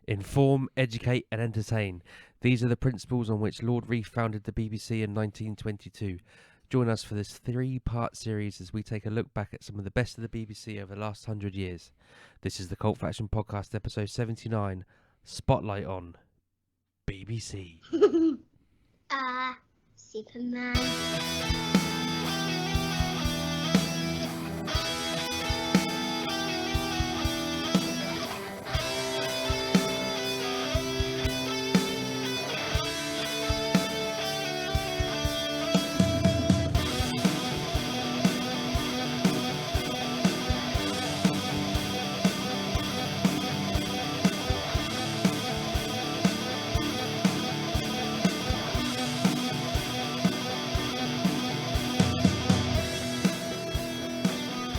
Inform, educate and entertain. These are the principles on which Lord Reef founded the BBC in 1922. Join us for this 3-part series as we take a look back at some of the best of the BBC over the last 100 years. This is the Cult Faction Podcast, episode 79, Spotlight on BBC. Superman.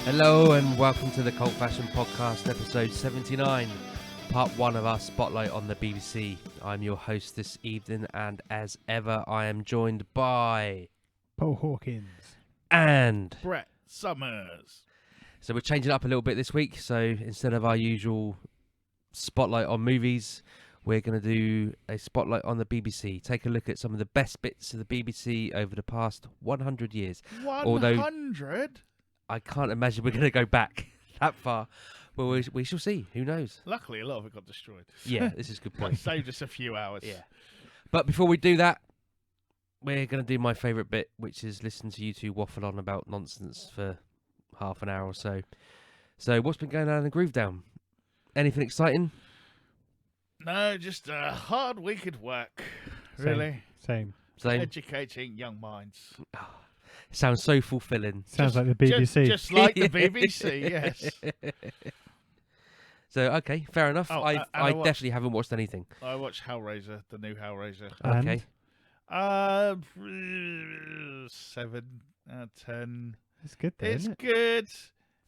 Hello and welcome to the Cult Fashion Podcast, episode 79, part 1 of our Spotlight on the BBC. I'm your host this evening, and as ever, I am joined by Paul Hawkins and Brett Summers. So we're changing up a little bit this week. So instead of our usual Spotlight on movies, we're going to do a Spotlight on the BBC. Take a look at some of the best bits of the BBC over the past 100 years. 100? I can't imagine we're going to go back that far. Well, we shall see. Who knows? Luckily, a lot of it got destroyed. Yeah, this is a good point. It saved us a few hours. Yeah. But before we do that, we're going to do my favourite bit, which is listen to you two waffle on about nonsense for half an hour or so. So what's been going on in the Groove Down? Anything exciting? No, just a hard week at work. Really. Same. Educating young minds. Sounds so fulfilling. Sounds like the BBC. Just like the BBC, yes. So, okay, fair enough. Oh, I watched- definitely haven't watched anything. I watched Hellraiser, the new Hellraiser. And? Okay. 7 out of 10. It's good though, It's isn't it? good.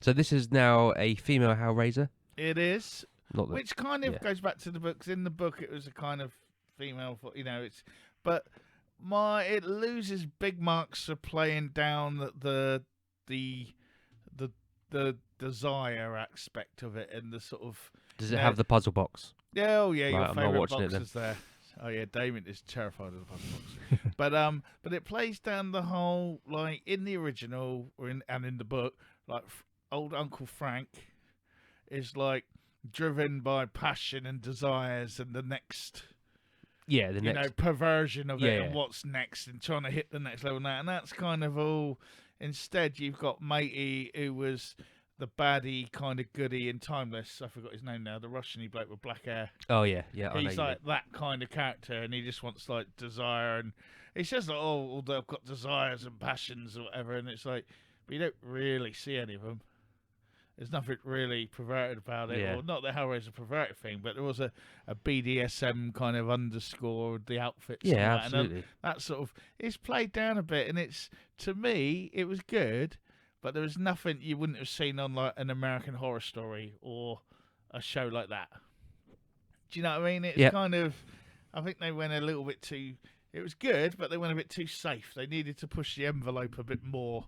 So this is now a female Hellraiser. It is. Not that, Which kind of yeah. goes back to the books. In the book, it was a kind of female, it loses big marks for playing down the desire aspect of it and the sort of. Does it have the puzzle box? Yeah, oh yeah, Right, your I'm not favourite watching it boxes there. Oh yeah, Damon is terrified of the puzzle box. But it plays down the whole, like in the original and in the book, like old Uncle Frank is like driven by passion and desires and the next. Yeah, the next. Perversion of it Yeah, and yeah. what's next and trying to hit the next level now. And that's kind of all. Instead, you've got Matey, who was the baddie kind of goodie in Timeless. I forgot his name now. The Russian-y bloke with black hair. Oh yeah, I know. He's like that kind of character, and he just wants like desire, and it's just like, oh, they've got desires and passions or whatever, and it's like, but you don't really see any of them. There's nothing really perverted about it, Yeah. or not that Hellraiser's a perverted thing, but there was a BDSM kind of underscore with the outfits. Yeah, and that, absolutely. And that sort of, it's played down a bit, and it's, to me, it was good, but there was nothing you wouldn't have seen on like an American Horror Story or a show like that. Do you know what I mean? It's Yep. kind of, I think they went a little bit too, it was good, but they went a bit too safe. They needed to push the envelope a bit more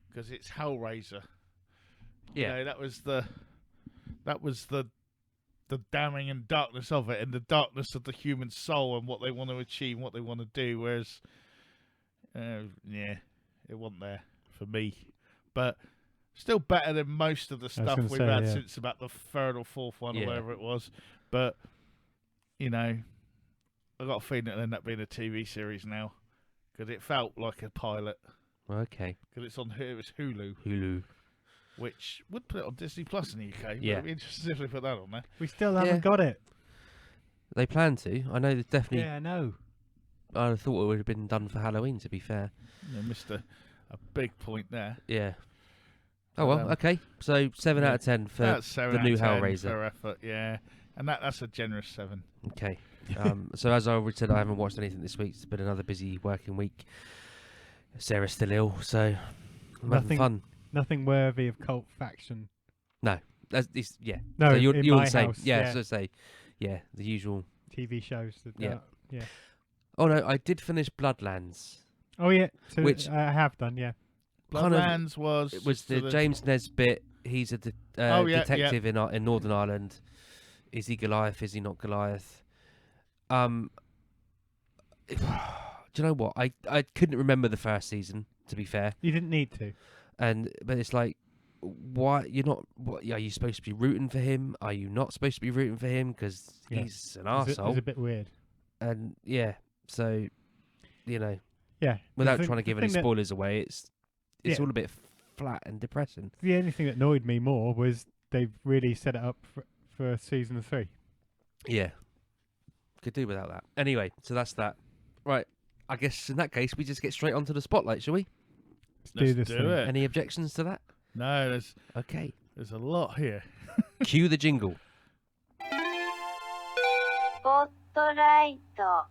because it's Hellraiser. Yeah. You know, that was the damning and darkness of it, and the darkness of the human soul and what they want to achieve, and what they want to do. Whereas, it wasn't there for me, but still better than most of the stuff we've had since about the third or fourth one or whatever it was. But I got a feeling it'll end up being a TV series now because it felt like a pilot. Okay. Because it was Hulu. Hulu. Which would put it on Disney Plus in the UK. Yeah. It'd be interesting if they put that on there. We still haven't got it. They plan to. I know there's definitely. Yeah, I know. I thought it would have been done for Halloween. To be fair. They missed a big point there. Yeah. Oh well. Okay. So 7 out of 10 for That's 7 the out new of 10 Hellraiser. for effort, yeah. And that's a generous 7. Okay. So as I already said, I haven't watched anything this week. It's been another busy working week. Sarah's still ill, so I'm having fun. Nothing worthy of Cult Faction. No. No, so you're in the my same. house, Yeah, yeah. so say, the usual. TV shows. Yeah. Yeah. Oh no, I did finish Bloodlands. Oh yeah. So Which- I have done. Yeah. Kind of- Bloodlands It was the James Nesbitt. He's a detective in Northern Ireland. Is he Goliath? Is he not Goliath? Do you know what? I couldn't remember the first season, to be fair. You didn't need to. But it's like, why you're not? What, are you supposed to be rooting for him? Are you not supposed to be rooting for him? Because Yeah. he's an It was arsehole. a bit weird. And yeah, so you know, Yeah. without The trying to thing- give the any thing that- spoilers away, it's Yeah. all a bit flat and depressing. The only thing that annoyed me more was they've really set it up for season 3. Yeah, could do without that. Anyway, so that's that. Right, I guess in that case we just get straight onto the spotlight, shall we? Let's do this do thing. it. Any objections to that? No, Okay, there's a lot here. cue the jingle. スポットライト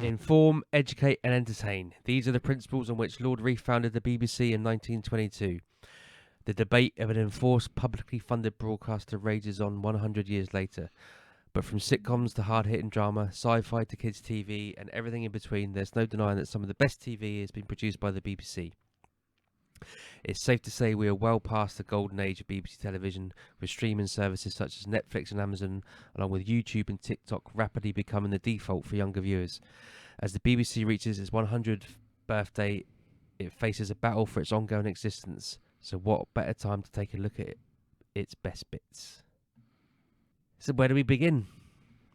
Inform, educate, and entertain. These are the principles on which Lord Reith founded the BBC in 1922. The debate of an enforced, publicly funded broadcaster rages on 100 years later. But from sitcoms to hard-hitting drama, sci-fi to kids' TV, and everything in between, there's no denying that some of the best TV has been produced by the BBC. It's safe to say we are well past the golden age of BBC television, with streaming services such as Netflix and Amazon, along with YouTube and TikTok, rapidly becoming the default for younger viewers. As the BBC reaches its 100th birthday, it faces a battle for its ongoing existence. So what better time to take a look at its best bits? So where do we begin?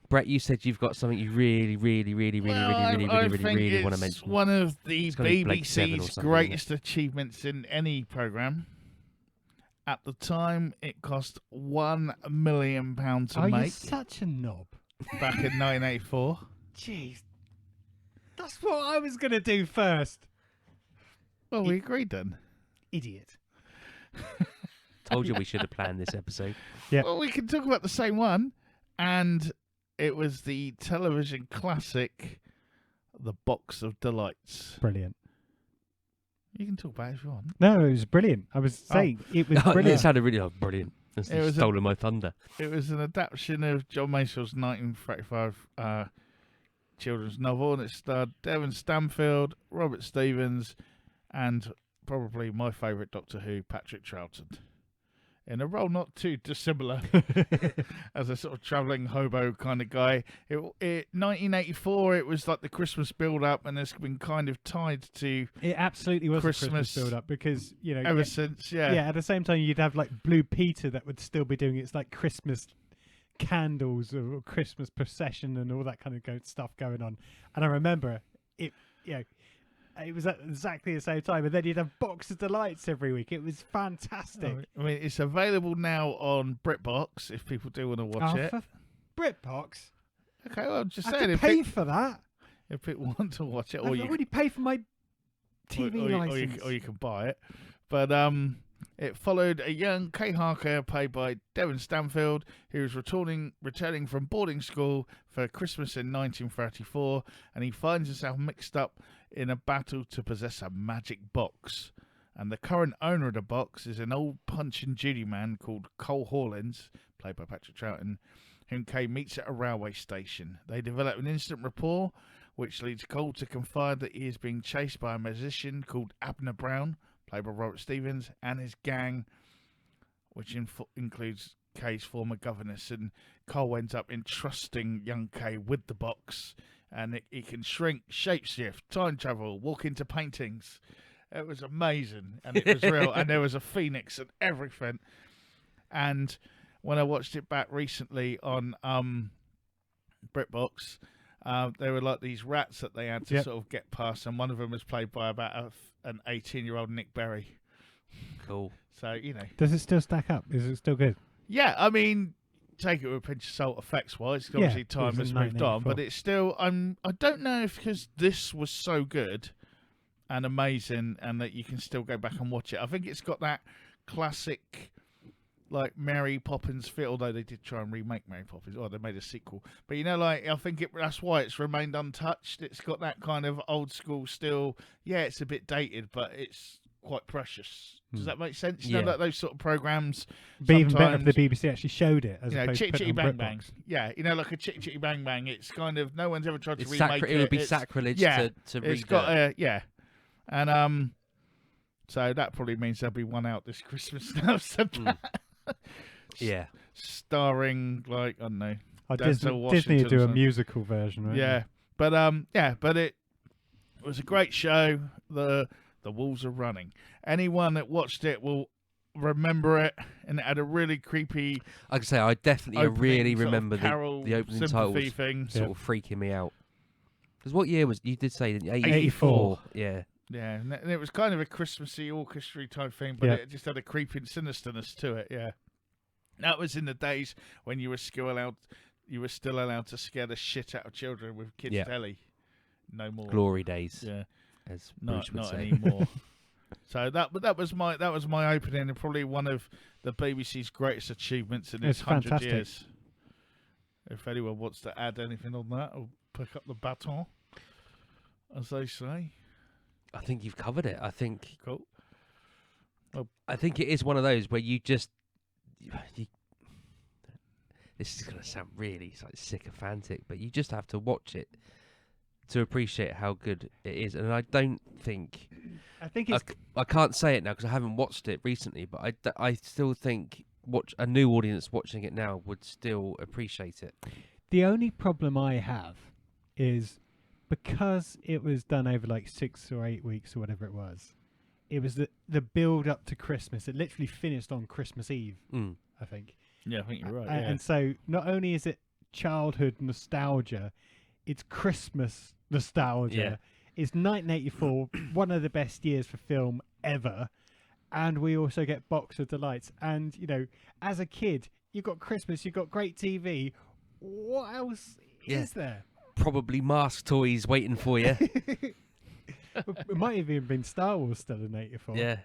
Brett, you said you've got something you really want to mention. One of the It's gotta be Blake Seven or BBC's something, greatest achievements in any programme. At the time, it cost £1 million to Oh, you're make such a knob. back in 1984. Jeez. That's what I was going to do first. Well, we agreed then. Idiot. Told you we should have planned this episode. Yeah. Well, we can talk about the same one, and it was the television classic, The Box of Delights. Brilliant. You can talk about it if you want. No, it was brilliant. I was saying it was It brilliant. sounded really brilliant. It's It was stolen my thunder. It was an adaptation of John Masell's 1935 children's novel, and it starred Devon Stanfield, Robert Stevens, and probably my favourite Doctor Who, Patrick Troughton, in a role not too dissimilar as a sort of travelling hobo kind of guy. 1984, it was like the Christmas build-up, and it's been kind of tied to It absolutely was a Christmas Christmas build-up because, you know, ever since. Yeah. at the same time you'd have like Blue Peter that would still be doing its like Christmas candles or Christmas procession and all that kind of stuff going on. And I remember it, you know, it was at exactly the same time, and then you'd have Box of Delights every week. It was fantastic. I mean, it's available now on BritBox if people do want to watch it. For BritBox? Okay, well, I'm just I saying have to pay for that. if people want to watch it, I've or you already paid for my TV license. or you can buy it. But it followed a young Kay Harker, played by Devon Stanfield, who was returning from boarding school for Christmas in 1934, and he finds himself mixed up in a battle to possess a magic box. And the current owner of the box is an old Punch and Judy man called Cole Hawlins, played by Patrick Troughton, whom Kay meets at a railway station. They develop an instant rapport, which leads Cole to confide that he is being chased by a musician called Abner Brown, played by Robert Stevens, and his gang, which includes Kay's former governess. And Cole ends up entrusting young Kay with the box, and he can shrink, shapeshift, time travel, walk into paintings. It was amazing, and it was real, and there was a phoenix and everything. And when I watched it back recently on BritBox, there were like these rats that they had to sort of get past, and one of them was played by about an 18-year-old Nick Berry. Cool. So, you know. Does it still stack up? Is it still good? Yeah, I mean, take it with a pinch of salt effects-wise. Yeah, Obviously, it time was has in moved on, 1984. but it's still... I don't know if because this was so good and amazing and that you can still go back and watch it. I think it's got that classic... like Mary Poppins feel, although they did try and remake Mary Poppins, or they made a sequel. But you know, like I think that's why it's remained untouched. It's got that kind of old school still. Yeah, it's a bit dated, but it's quite precious. Does that make sense? You know, Yeah. like those sort of programs. Be even better if sometimes, the BBC actually showed it, as you know, opposed to Chitty putting Chitty it on Bang BritBox. Bang. Yeah, you know, like a Chitty Chitty Bang Bang. It's kind of no one's ever tried to It's remake it. it would be It's- sacrilege yeah, to It's read got it. yeah, and so that probably means there'll be one out this Christmas now. So Yeah. starring like I don't know. Oh, Denzel Disney Washington do or a something. musical version, right? Yeah, but it was a great show. The Wolves Are Running. Anyone that watched it will remember it, and it had a really creepy. Like I say, I definitely opening really sort of remember carol the opening sympathy titles thing. sort of freaking me out. Because what year was you did say 84? Yeah. Yeah, and it was kind of a Christmassy orchestra type thing, but Yeah. it just had a creeping sinisterness to it. Yeah, that was in the days when you were still allowed to scare the shit out of children with kids' Yeah. telly. No more Glory days, Yeah, as Bruce would not say. anymore. So that was my opening, and probably one of the BBC's greatest achievements in its It's 100 fantastic. years. If anyone wants to add anything on that, or pick up the baton, as they say. I think you've covered it. I think Cool. I think it is one of those where you just this is going to sound really like sycophantic, but you just have to watch it to appreciate how good it is. And I don't think I think it's I can't say it now because I haven't watched it recently, but I still think a new audience watching it now would still appreciate it. the only problem I have is because it was done over like 6 or 8 weeks or whatever it was. It was the build up to Christmas. It literally finished on Christmas Eve, Mm. I think. Yeah, I think you're right. And so not only is it childhood nostalgia, it's Christmas nostalgia. Yeah. It's 1984, one of the best years for film ever. And we also get Box of Delights. And, you know, as a kid, you've got Christmas, you've got great TV. What else is there? Probably mask toys waiting for you. It might have even been Star Wars still in 84. Yeah.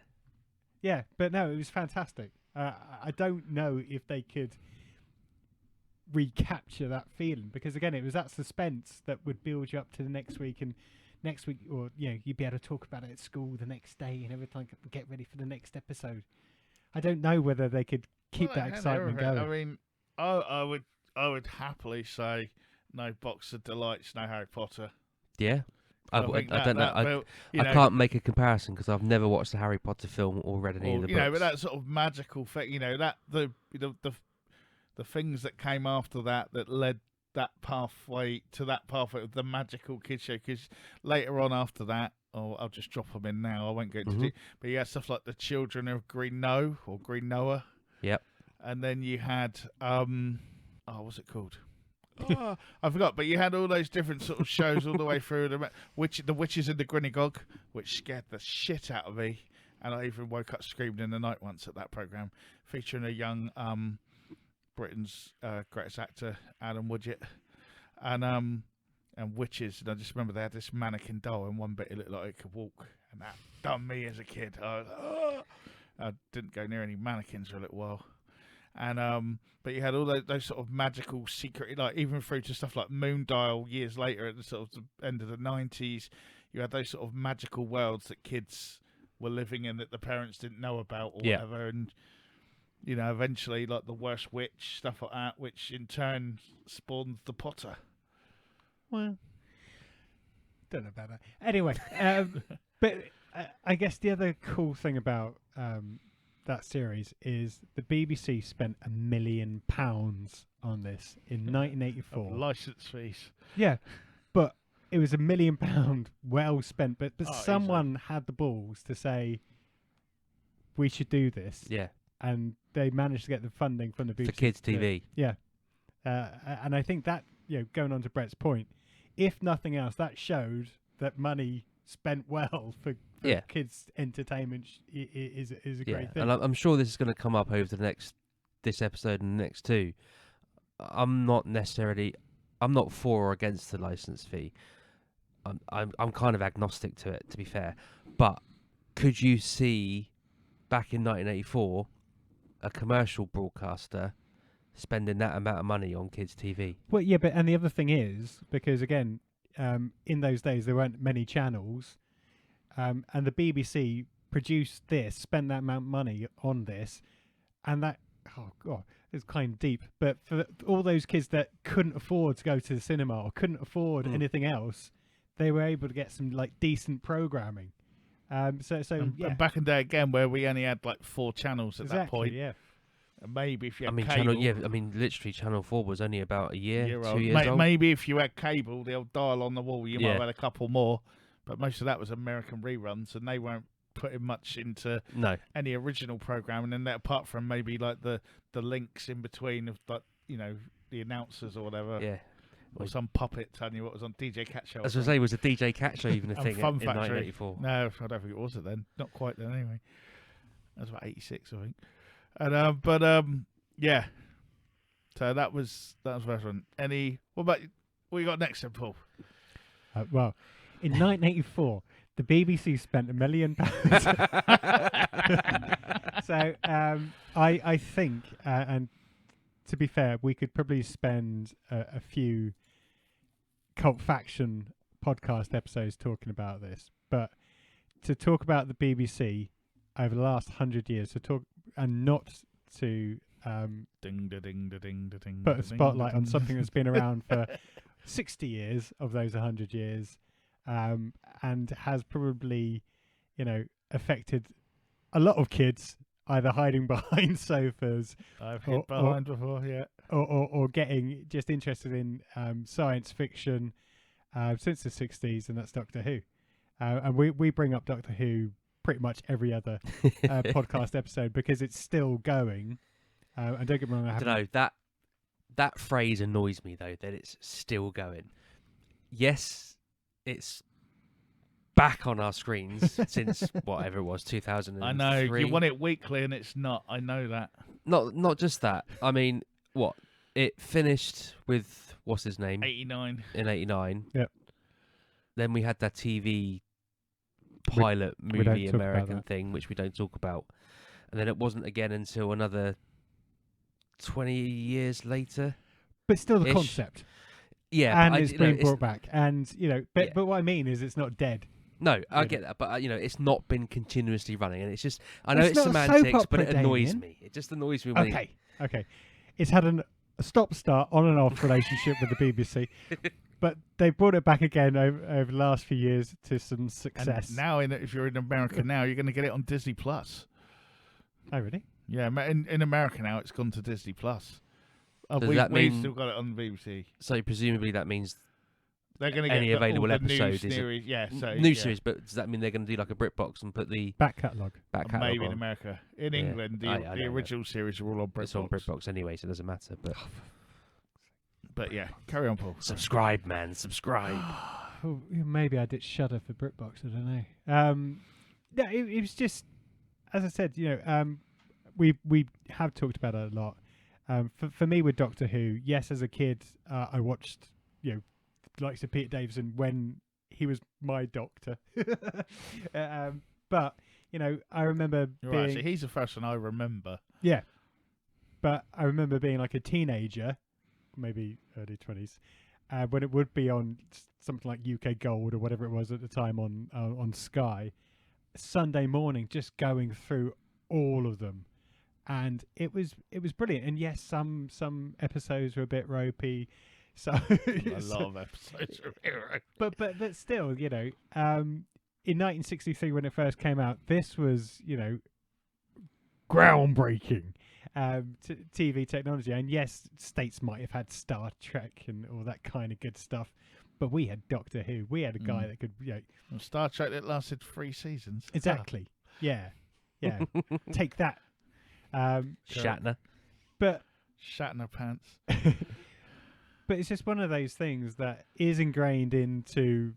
Yeah, but no, it was fantastic. I don't know if they could recapture that feeling because, again, it was that suspense that would build you up to the next week, and next week, or you know, you'd be able to talk about it at school the next day and every time get ready for the next episode. I don't know whether they could keep that excitement going. I mean, I would happily say no Box of Delights, no Harry Potter. Yeah. I think don't know. that, you I know, can't make a comparison because I've never watched the Harry Potter film or read any of the you know, books. but that sort of magical thing, you know, that the things that came after that led that pathway to that pathway of the magical kids show. Because later on after that, I'll just drop them in now. I won't go into it. But you had stuff like the Children of Green Knowe or Green Knowe. Yep. And then you had what's it called? I forgot, but you had all those different sort of shows all the way through. The Witches and The Grinnygog, which scared the shit out of me, and I even woke up screaming in the night once at that program, featuring a young Britain's greatest actor, Adam Woodgett, and witches. And I just remember they had this mannequin doll, and one bit it looked like it could walk, and that done me as a kid. I didn't go near any mannequins for a little while. And but you had all those sort of magical secret, like even through to stuff like Moondial years later at the sort of the end of the 90s. You had those sort of magical worlds that kids were living in that the parents didn't know about or whatever. And you know, eventually like the Worst Witch, stuff like that, which in turn spawned the Potter. Well, don't know about that. Anyway, but I guess the other cool thing about that series is the BBC spent £1 million on this in 1984. License fees. Yeah, but it was £1 million well spent. But someone easily. had the balls to say we should do this. Yeah. And they managed to get the funding from the BBC For kids' to do it. TV. Yeah, and I think that, you know, going on to Brett's point, if nothing else, that showed that money spent well for kids' entertainment is a great thing. And I'm sure this is going to come up over this episode and the next two. I'm not for or against the license fee. I'm kind of agnostic to it, to be fair. But could you see back in 1984 a commercial broadcaster spending that amount of money on kids' TV? Well, yeah, but and the other thing is, because again, in those days there weren't many channels, and the BBC produced this, spent that amount of money on this, and that, oh god, it's kind of deep. But for all those kids that couldn't afford to go to the cinema or couldn't afford anything else, they were able to get some like decent programming. So And back in the day again, where we only had like 4 channels at that point. Yeah. And maybe if you I had mean, cable, literally, Channel 4 was only about a year, old. 2 years old. Maybe if you had cable, the old dial on the wall, you might Yeah. have had a couple more. But most of that was American reruns, and they weren't putting much into No. any original programming. And that, apart from maybe like the links in between of like the announcers or whatever, Yeah. or some puppet telling you what was on DJ Cat Show. I was going to say, was a DJ Cat Show even a And thing Fun in Factory. 1984? No, I don't think it was it then. Not quite then, anyway. That was about 86, I think. And yeah. So that was the first one. What you got next then, Paul? Well, in 1984, the BBC spent £1 million. So I think, and to be fair, we could probably spend a few Cult Faction podcast episodes talking about this. But to talk about the BBC over the last 100 years, and not to Ding da ding da ding da ding. put a spotlight on something that's been around for 60 years of those 100 years, and has probably, affected a lot of kids either hiding behind sofas. I've hid behind before, yeah. Or getting just interested in science fiction since the 60s, and that's Doctor Who. And we bring up Doctor Who pretty much every other podcast episode because it's still going. And don't get me wrong, I don't know, that phrase annoys me though, that it's still going. Yes, it's back on our screens since whatever it was, 2003. I know you want it weekly and it's not. I know that. Not just that. I mean, what it finished with? What's his name? 89 in 89. Yep. Then we had that TV pilot we don't movie talk about American that. thing, which we don't talk about. And then it wasn't again until another 20 years later. But still the Ish. concept. Yeah, And but it's been brought back. And, but what I mean is it's not dead. No, I get that, but it's not been continuously running, and it's just I know it's not a soap semantics, but opera, it annoys Damien. me. It just annoys me. When Okay. It's had a stop-start, on and off relationship with the BBC, but they brought it back again over the last few years to some success. And now, if you're in America now, you're going to get it on Disney Plus. Oh, really? Yeah, in America now, it's gone to Disney Plus. Does that we've mean- still got it on the BBC. So presumably that means They're going to get any available all the episode new is a series. Yeah, so new yeah. series. But does that mean they're going to do like a BritBox and put the Back catalogue. back catalogue Maybe in on? America. In Yeah. England, I the know original series are all on BritBox. It's on BritBox anyway, so it doesn't matter. But But yeah, carry on, Paul. subscribe, man, subscribe. Oh, maybe I did Shudder for BritBox. I don't know. Yeah, it was just, as I said, we have talked about it a lot. For me with Doctor Who, yes, as a kid, I watched the likes of Peter Davison when he was my doctor. But I remember You're being right, actually, he's the first one I remember. yeah. But I remember being like a teenager, maybe early 20s, when it would be on something like UK Gold or whatever it was at the time on Sky, Sunday morning, just going through all of them, and it was brilliant. And yes, some episodes were a bit ropey, so A lot of episodes of Hero. but still, in 1963 when it first came out, this was groundbreaking TV technology. And yes, states might have had Star Trek and all that kind of good stuff, but we had Doctor Who. We had a guy that could And Star Trek that lasted 3 seasons. exactly yeah take that. Shatner. But Shatner pants. but it's just one of those things that is ingrained into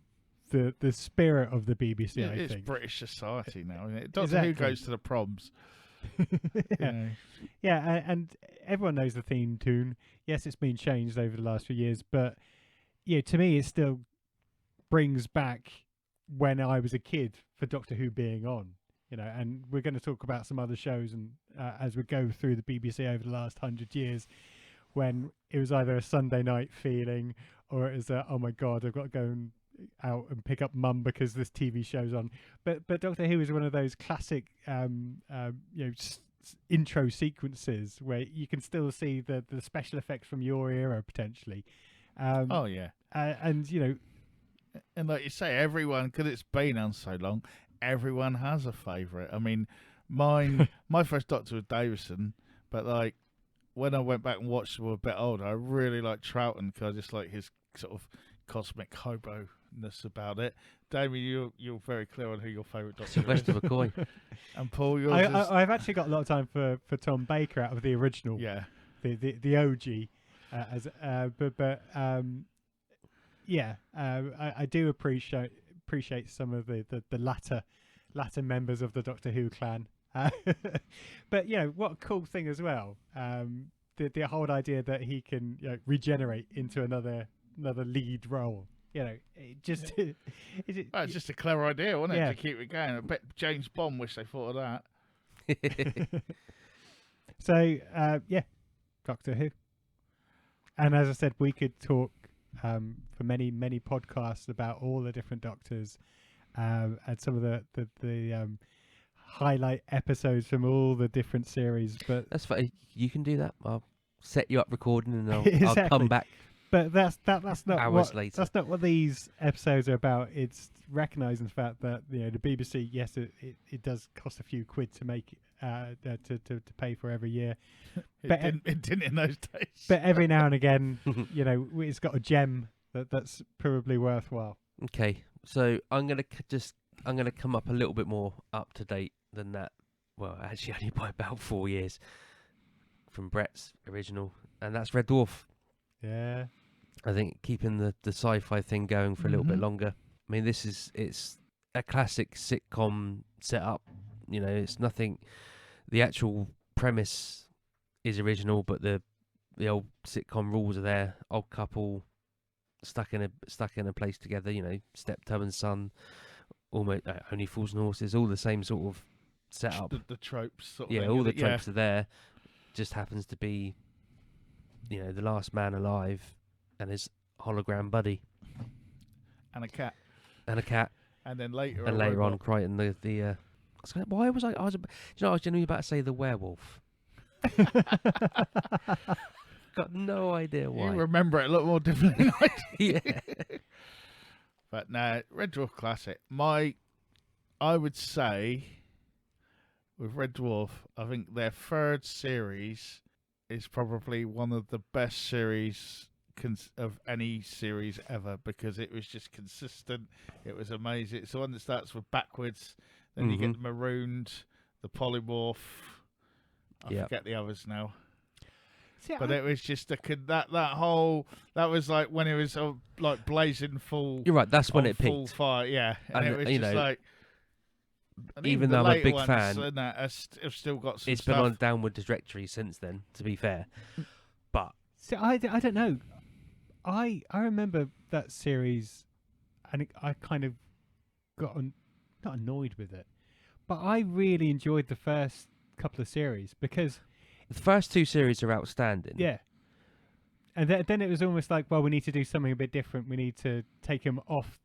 the spirit of the BBC. Yeah, I it's think. British society now, isn't it? Doctor Who Exactly. goes to the proms. Yeah. Yeah, and everyone knows the theme tune. Yes, it's been changed over the last few years, but to me, it still brings back when I was a kid for Doctor Who being on. And we're going to talk about some other shows, and as we go through the BBC over the last 100 years, when it was either a Sunday night feeling or it was oh my God, I've got to go out and pick up Mum because this TV show's on. But Doctor Who is one of those classic intro sequences where you can still see the special effects from your era potentially. Oh yeah, and and like you say, everyone, because it's been on so long, everyone has a favourite. I mean, my first Doctor was Davison, But like when I went back and watched them a bit older, I really like Troughton because I just like his sort of cosmic hobo-ness about it. Damien, you're very clear on who your favourite Doctor is. Sylvester McCoy. And Paul, yours is... I've actually got a lot of time for Tom Baker out of the original, Yeah. the OG, I do appreciate some of the latter members of the Doctor Who clan. But what a cool thing as well. The whole idea that he can regenerate into another lead role. It just It's just a clever idea, wasn't it, to keep it going? I bet James Bond wish they thought of that. So Doctor Who. And as I said, we could talk for many podcasts about all the different Doctors and some of the highlight episodes from all the different series. But That's fine. You can do that. I'll set you up recording and I'll Exactly. come back. But that's not Hours later. That's not what these episodes are about. It's recognising the fact that the BBC, yes, it does cost a few quid to make to pay for every year. It didn't in those days. But every now and again, it's got a gem that's probably worthwhile. Okay, so I'm gonna come up a little bit more up to date than that. Well, actually, only by about 4 years from Brett's original, and that's Red Dwarf. Yeah. I think keeping the sci-fi thing going for a little bit longer. I mean, it's a classic sitcom setup. It's nothing. The actual premise is original, but the old sitcom rules are there. Old couple stuck in a place together. Steptoe and son, almost only fools and horses. All the same sort of setup. The tropes. Sort of Yeah, thing, all the isn't it? tropes are there. Just happens to be, the last man alive and his hologram buddy And a cat. and a cat. And then later. And a later on, robot. Crichton, why was I was genuinely about to say the werewolf. Got no idea why. You remember it a lot more differently than I do. Yeah. But no, Red Dwarf classic. I would say with Red Dwarf, I think their third series is probably one of the best series of any series ever because it was just consistent. It was amazing. It's the one that starts with backwards, then you get the marooned, the polymorph. I forget the others now. See, But it was just that was like when it was like blazing full. You're right. That's when on it full peaked. fire, yeah. And it was you just know, like. And even the though I'm a later big ones fan, and that have still got some it's stuff. been on a downward trajectory since then. To be fair, but see, I don't know. I remember that series, and I kind of got not annoyed with it, but I really enjoyed the first couple of series because the first two series are outstanding. yeah, and then it was almost like, well, we need to do something a bit different. We need to take him off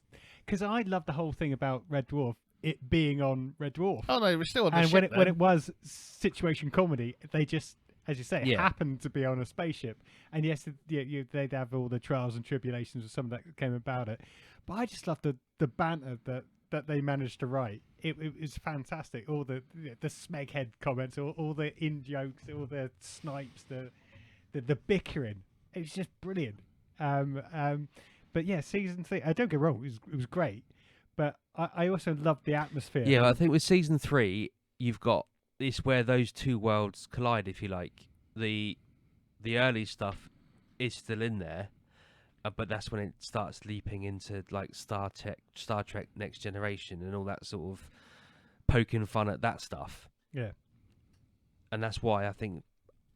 because I love the whole thing about Red Dwarf. It being on Red Dwarf. Oh no, it was still on the and ship when it was situation comedy, they just, as you say, Yeah. happened to be on a spaceship. And yes, they'd have all the trials and tribulations of some that came about it. But I just loved the banter that they managed to write. It was fantastic. All the smeghead comments, all the in jokes, all the snipes, the bickering. It was just brilliant. But yeah, season 3. Don't get me wrong, it was great. But I also loved the atmosphere. Yeah, I think with season 3, you've got it's where those two worlds collide, if you like. The early stuff is still in there, but that's when it starts leaping into like Star Trek Next Generation and all that sort of poking fun at that stuff. Yeah. And that's why I think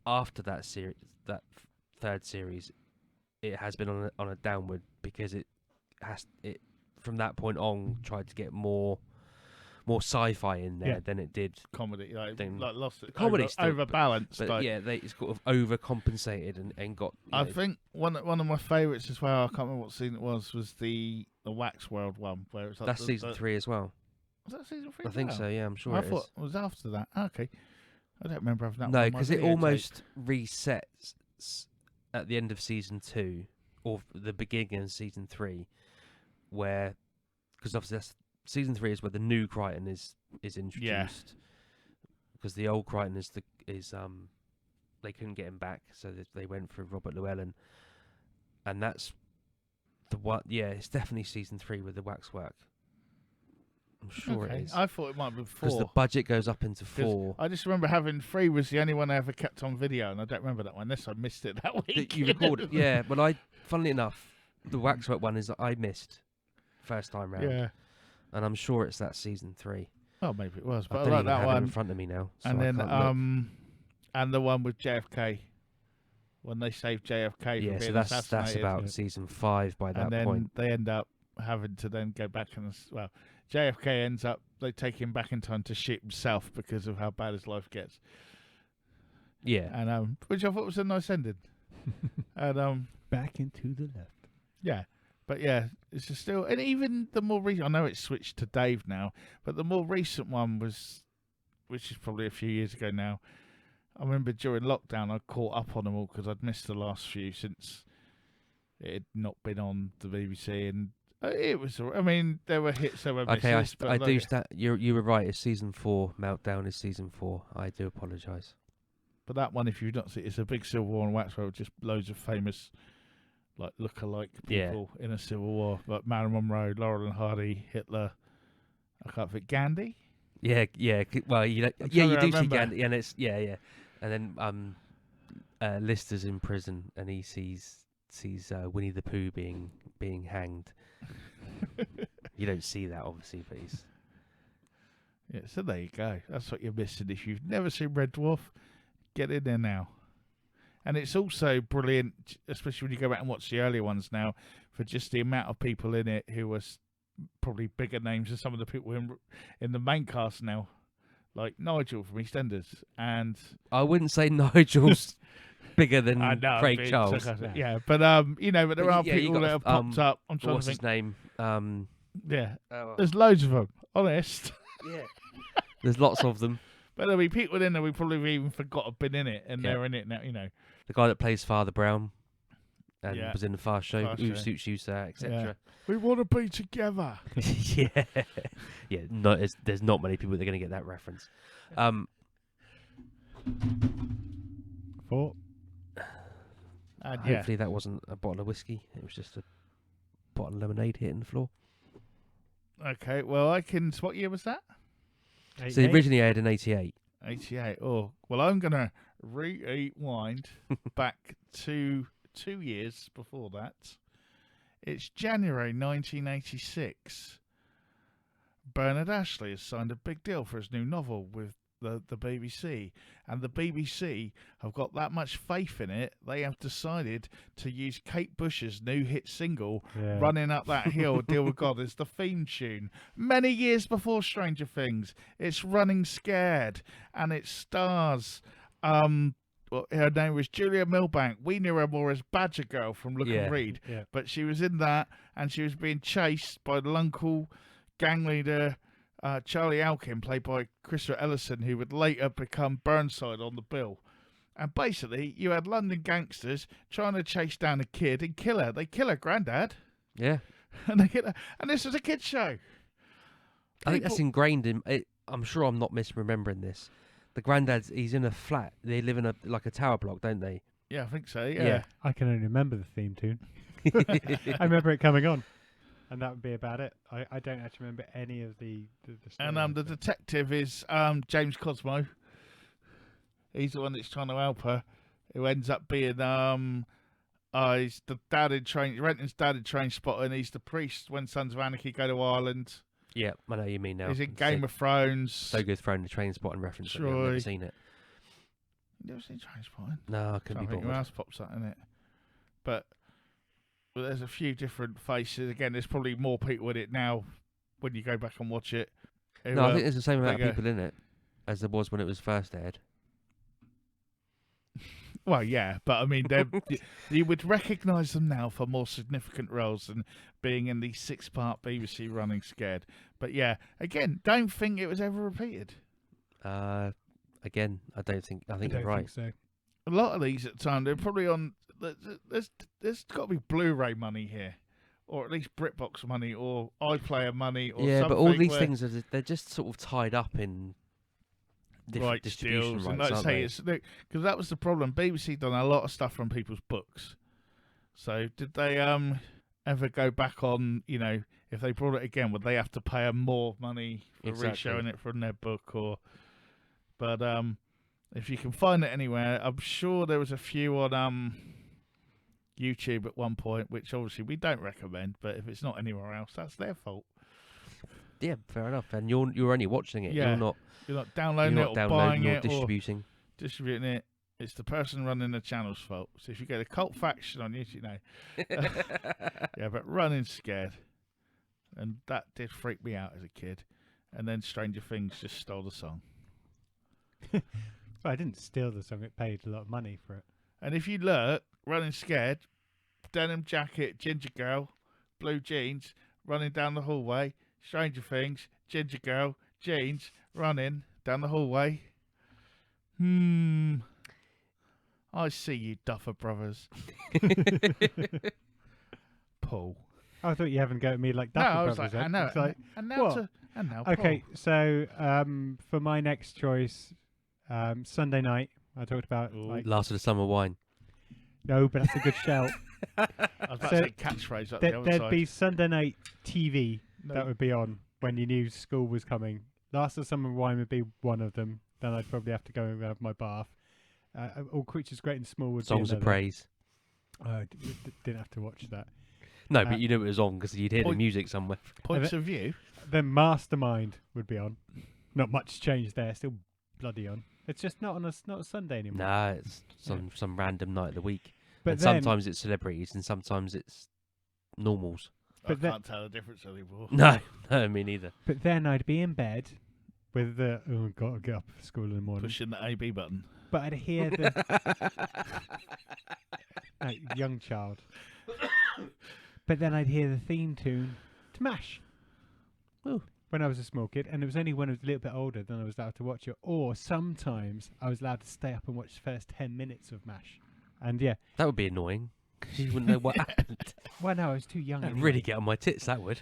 after that series, that third series, it has been on a downward because it from that point on tried to get more sci-fi in there than it did comedy. Like Then- lost it. Comedy still, overbalanced. but like, yeah, they sort of overcompensated and got. I think one of my favourites as well. I can't remember what scene it was the Wax World one where it's like that's season 3 as well. Was that season 3? I think so. Yeah, I'm sure. I it thought is. it was after that. Okay, I don't remember having that. No, one on my because it videotape. almost resets at the end of season 2 or the beginning of season 3, where because obviously season 3 is where the new Crichton is introduced. Because the old Crichton is they couldn't get him back, so they went for Robert Llewellyn, and that's the one. Yeah, it's definitely season 3 with the waxwork. I'm sure it is. I thought it might be 4. Because the budget goes up into 4. I just remember having 3 was the only one I ever kept on video, and I don't remember that one unless I missed it that week. You recorded, yeah. Well, funnily enough, the waxwork one is that I missed first time round. Yeah. And I'm sure it's that season 3. Oh, maybe it was, but I I don't like even that have it in one. front of me now. So And I then can't look. and the one with JFK when they saved JFK Yeah, from so being that's assassinated. about season 5 by that And then point. they end up having to then go back and JFK ends up, they take him back in time to shoot himself because of how bad his life gets. Yeah. And which I thought was a nice ending. And Back into the left. yeah. But yeah, it's just still, and even the more recent, I know it's switched to Dave now, but the more recent one was, which is probably a few years ago now. I remember during lockdown, I caught up on them all because I'd missed the last few since it had not been on the BBC, and it was. I mean, there were hits, there were misses. Okay, but I like, do. You were right. It's season 4. Meltdown is season 4. I do apologise. But that one, if you've not seen it, it's a big Civil War and Waxwork with just loads of famous, like look-alike people in a Civil War, like Marilyn Monroe, Laurel and Hardy, Hitler. I can't think Gandhi. Yeah. Well, you trying do to see remember. Gandhi, and it's yeah. And then Lister's in prison, and he sees Winnie the Pooh being hanged. You don't see that, obviously, but he's. Yeah, so there you go. That's what you're missing. If you've never seen Red Dwarf, get in there now. And it's also brilliant, especially when you go back and watch the earlier ones now, for just the amount of people in it who was probably bigger names than some of the people in the main cast now, like Nigel from EastEnders. And I wouldn't say Nigel's bigger than I know, Craig being Charles. sarcastic. Yeah, but but there are yeah, you people got, that have popped up. I'm trying What's to his think. name? Yeah, Oh, there's loads of them. Honest. yeah. There's lots of them. But there'll be people in there we probably even forgot have been in it, and Yeah. they're in it now. The guy that plays Father Brown and Yeah. was in the Fast Show, Fast Who Show. Suits You, Sir, etc. We want to be together. Yeah, yeah. No, there's not many people that are going to get that reference. 4. And yeah, Hopefully that wasn't a bottle of whiskey. It was just a bottle of lemonade hitting the floor. okay. Well, what year was that? So originally I had an 88. 88. Oh, well, I'm gonna rewind back to 2 years before that. It's January 1986. Bernard Ashley has signed a big deal for his new novel with the BBC, and the BBC have got that much faith in it, they have decided to use Kate Bush's new hit single, Running Up That Hill, Deal With God, as the theme tune. Many years before Stranger Things. It's Running Scared, and it stars... her name was Julia Milbank. We knew her more as Badger Girl from Look and Read. Yeah. But she was in that, and she was being chased by the local gang leader, Charlie Alkin, played by Christopher Ellison, who would later become Burnside on the bill. And basically, you had London gangsters trying to chase down a kid and kill her. They kill her granddad, Yeah. and they kill her. And this was a kid's show. I think that's ingrained in. I'm sure I'm not misremembering this. The granddad's, he's in a flat. They live in a tower block, don't they? Yeah, I think so. Yeah. Yeah. I can only remember the theme tune. I remember it coming on, and that would be about it. I don't actually remember any of the And storylines, the so- detective is James Cosmo. He's the one that's trying to help her, who ends up being he's the dad in Renton's dad in Train Spotting. He's the priest when Sons of Anarchy go to Ireland. Yeah, I know what you mean now. He's in Game of Thrones. So good throwing the train spotting reference. I've Troy. never seen it. You never seen Train Spotting? No, I couldn't be Your bothered. mouse pops out in it. But there's a few different faces. Again, there's probably more people in it now when you go back and watch it. No, I think there's the same amount of bigger. people in it as there was when it was first aired. Well, yeah, but I mean, you would recognise them now for more significant roles than being in the 6-part BBC Running Scared. But yeah, again, don't think it was ever repeated. Again, I think I you're don't right. think so. A lot of these at the time, they're probably on. There's got to be Blu-ray money here, or at least BritBox money, or iPlayer money, or Yeah, something. but all these where- things they're just sort of tied up in different rights distribution deals, and rights, like I aren't say, they? it's because that was the problem. BBC done a lot of stuff from people's books. So did they ever go back on? You know, if they brought it again, would they have to pay them more money for Exactly. reshowing it from their book? Or, but if you can find it anywhere, I'm sure there was a few on YouTube at one point, which obviously we don't recommend. But if it's not anywhere else, that's their fault. Yeah, fair enough. And you're only watching it. Yeah. You're not You're not downloading you're it not or downloading buying or it distributing. or distributing it. It's the person running the channel's fault. So if you go to Cult Faction on YouTube, yeah, but Running Scared, and that did freak me out as a kid. And then Stranger Things just stole the song. Well, I didn't steal the song. It paid a lot of money for it. And if you look, Running Scared, denim jacket, ginger girl, blue jeans, running down the hallway. Stranger Things, ginger girl, jeans, running down the hallway. I see you, Duffer Brothers. Paul. I thought you haven't go at me like that. No, I was like, I know. It's like, and now, what? and now, okay, Paul. so for my next choice, Sunday night, I talked about Ooh. like Last of the Summer Wine. no, but that's a good shout. I was about so to say catchphrase up the other There'd side. be Sunday night TV No. that would be on when you knew school was coming. Last of Summer Wine would be one of them. Then I'd probably have to go and have my bath. All Creatures Great and Small would Songs be of another. Praise. Didn't have to watch that. No, but you knew it was on because you'd hear the Point- music somewhere. Points of view. Then Mastermind would be on. Not much change there. Still bloody on. It's just not a Sunday anymore. Nah, it's some random night of the week. But And then, sometimes it's celebrities and sometimes it's normals. But I that- can't tell the difference anymore. No, me neither. But then I'd be in bed with the got to get up for school in the morning. Pushing the AB button. But I'd hear the young child. But then I'd hear the theme tune to MASH. Ooh. When I was a small kid, and it was only when I was a little bit older then I was allowed to watch it. Or sometimes I was allowed to stay up and watch the first 10 minutes of MASH. And yeah, That would be annoying because you wouldn't know what happened. well, no, I was too young. That'd anyway. really get on my tits, that would.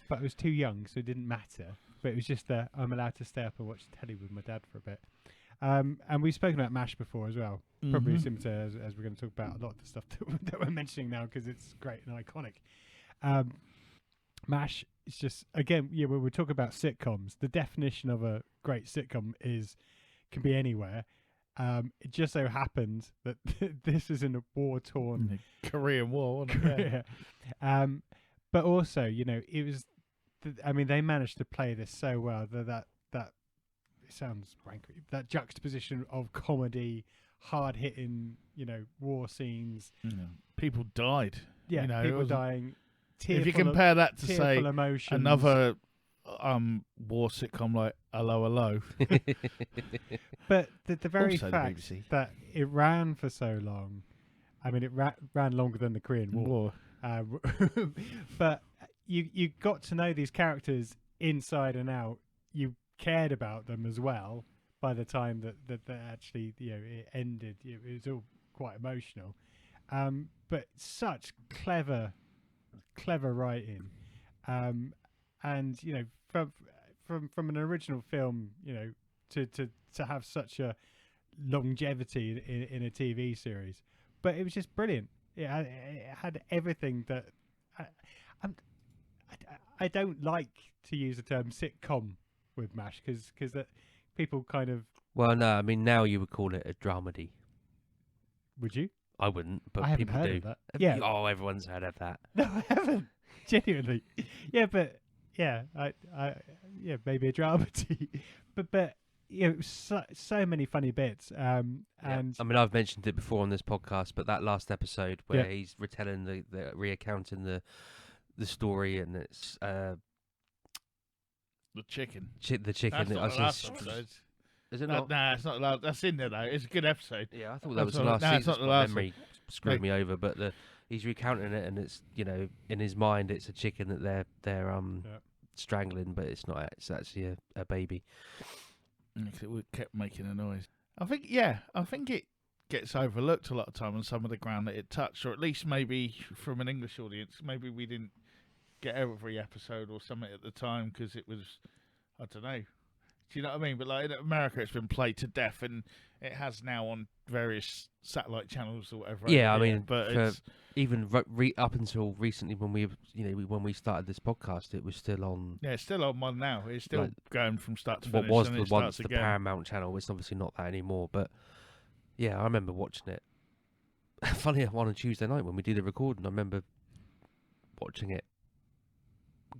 But I was too young, so it didn't matter. But it was just that I'm allowed to stay up and watch telly with my dad for a bit. And we've spoken about MASH before as well. Probably Mhm. similar to as we're going to talk about a lot of the stuff that we're mentioning now because it's great and iconic. MASH is just, again, yeah, when we talk about sitcoms, the definition of a great sitcom can be anywhere. It just so happens that this is in a war-torn Korean War, wasn't it? Yeah. Korea. But also, you know, it was. I mean, they managed to play this so well that it sounds wanky. That juxtaposition of comedy, hard-hitting, you know, war scenes. People died. Yeah, You know, it people wasn't- dying. If you tearful compare that to tearful say emotions. another war sitcom like Hello Hello, But the very also the fact BBC. that it ran for so long, I mean, it ran longer than the Korean War. But you got to know these characters inside and out. You cared about them as well. By the time that actually, you know, it ended, it was all quite emotional. But such clever writing, and you know, from an original film, you know, to have such a longevity in a TV series. But it was just brilliant. It had everything that I don't like to use the term sitcom with MASH because that people kind of Well, no, I mean, now you would call it a dramedy. would you? I wouldn't, but I haven't people heard do. of that. Have Yeah. you- Oh, everyone's heard of that. No, I haven't. Genuinely. Yeah, but yeah, I yeah, maybe a dramedy. but you know, so many funny bits. Yeah. And I mean, I've mentioned it before on this podcast, but that last episode where Yeah. he's retelling the recounting the story, and it's The chicken. the chicken. That's that not I the was last just- episode. Is it No, not? nah, it's not the last. That's in there though. It's a good episode. Yeah, I thought that was the That's last not- no, it's season. not the My last memory screwed me over, but he's recounting it, and it's, you know, in his mind it's a chicken that they're strangling, but it's not. It's actually a baby. It kept making a noise. I think it gets overlooked a lot of time on some of the ground that it touched, or at least maybe from an English audience, maybe we didn't get every episode or something at the time because it was, I don't know, Do you know what I mean? But like in America, it's been played to death, and it has now on various satellite channels or whatever. Yeah, I over here, mean, but for it's even up until recently, when when we started this podcast, it was still on. it's still on one now. It's still Like, going from start to What finish. was and the it once starts the again. Paramount channel? It's obviously not that anymore. But yeah, I remember watching it. Funny enough, on a Tuesday night when we did the recording, I remember watching it,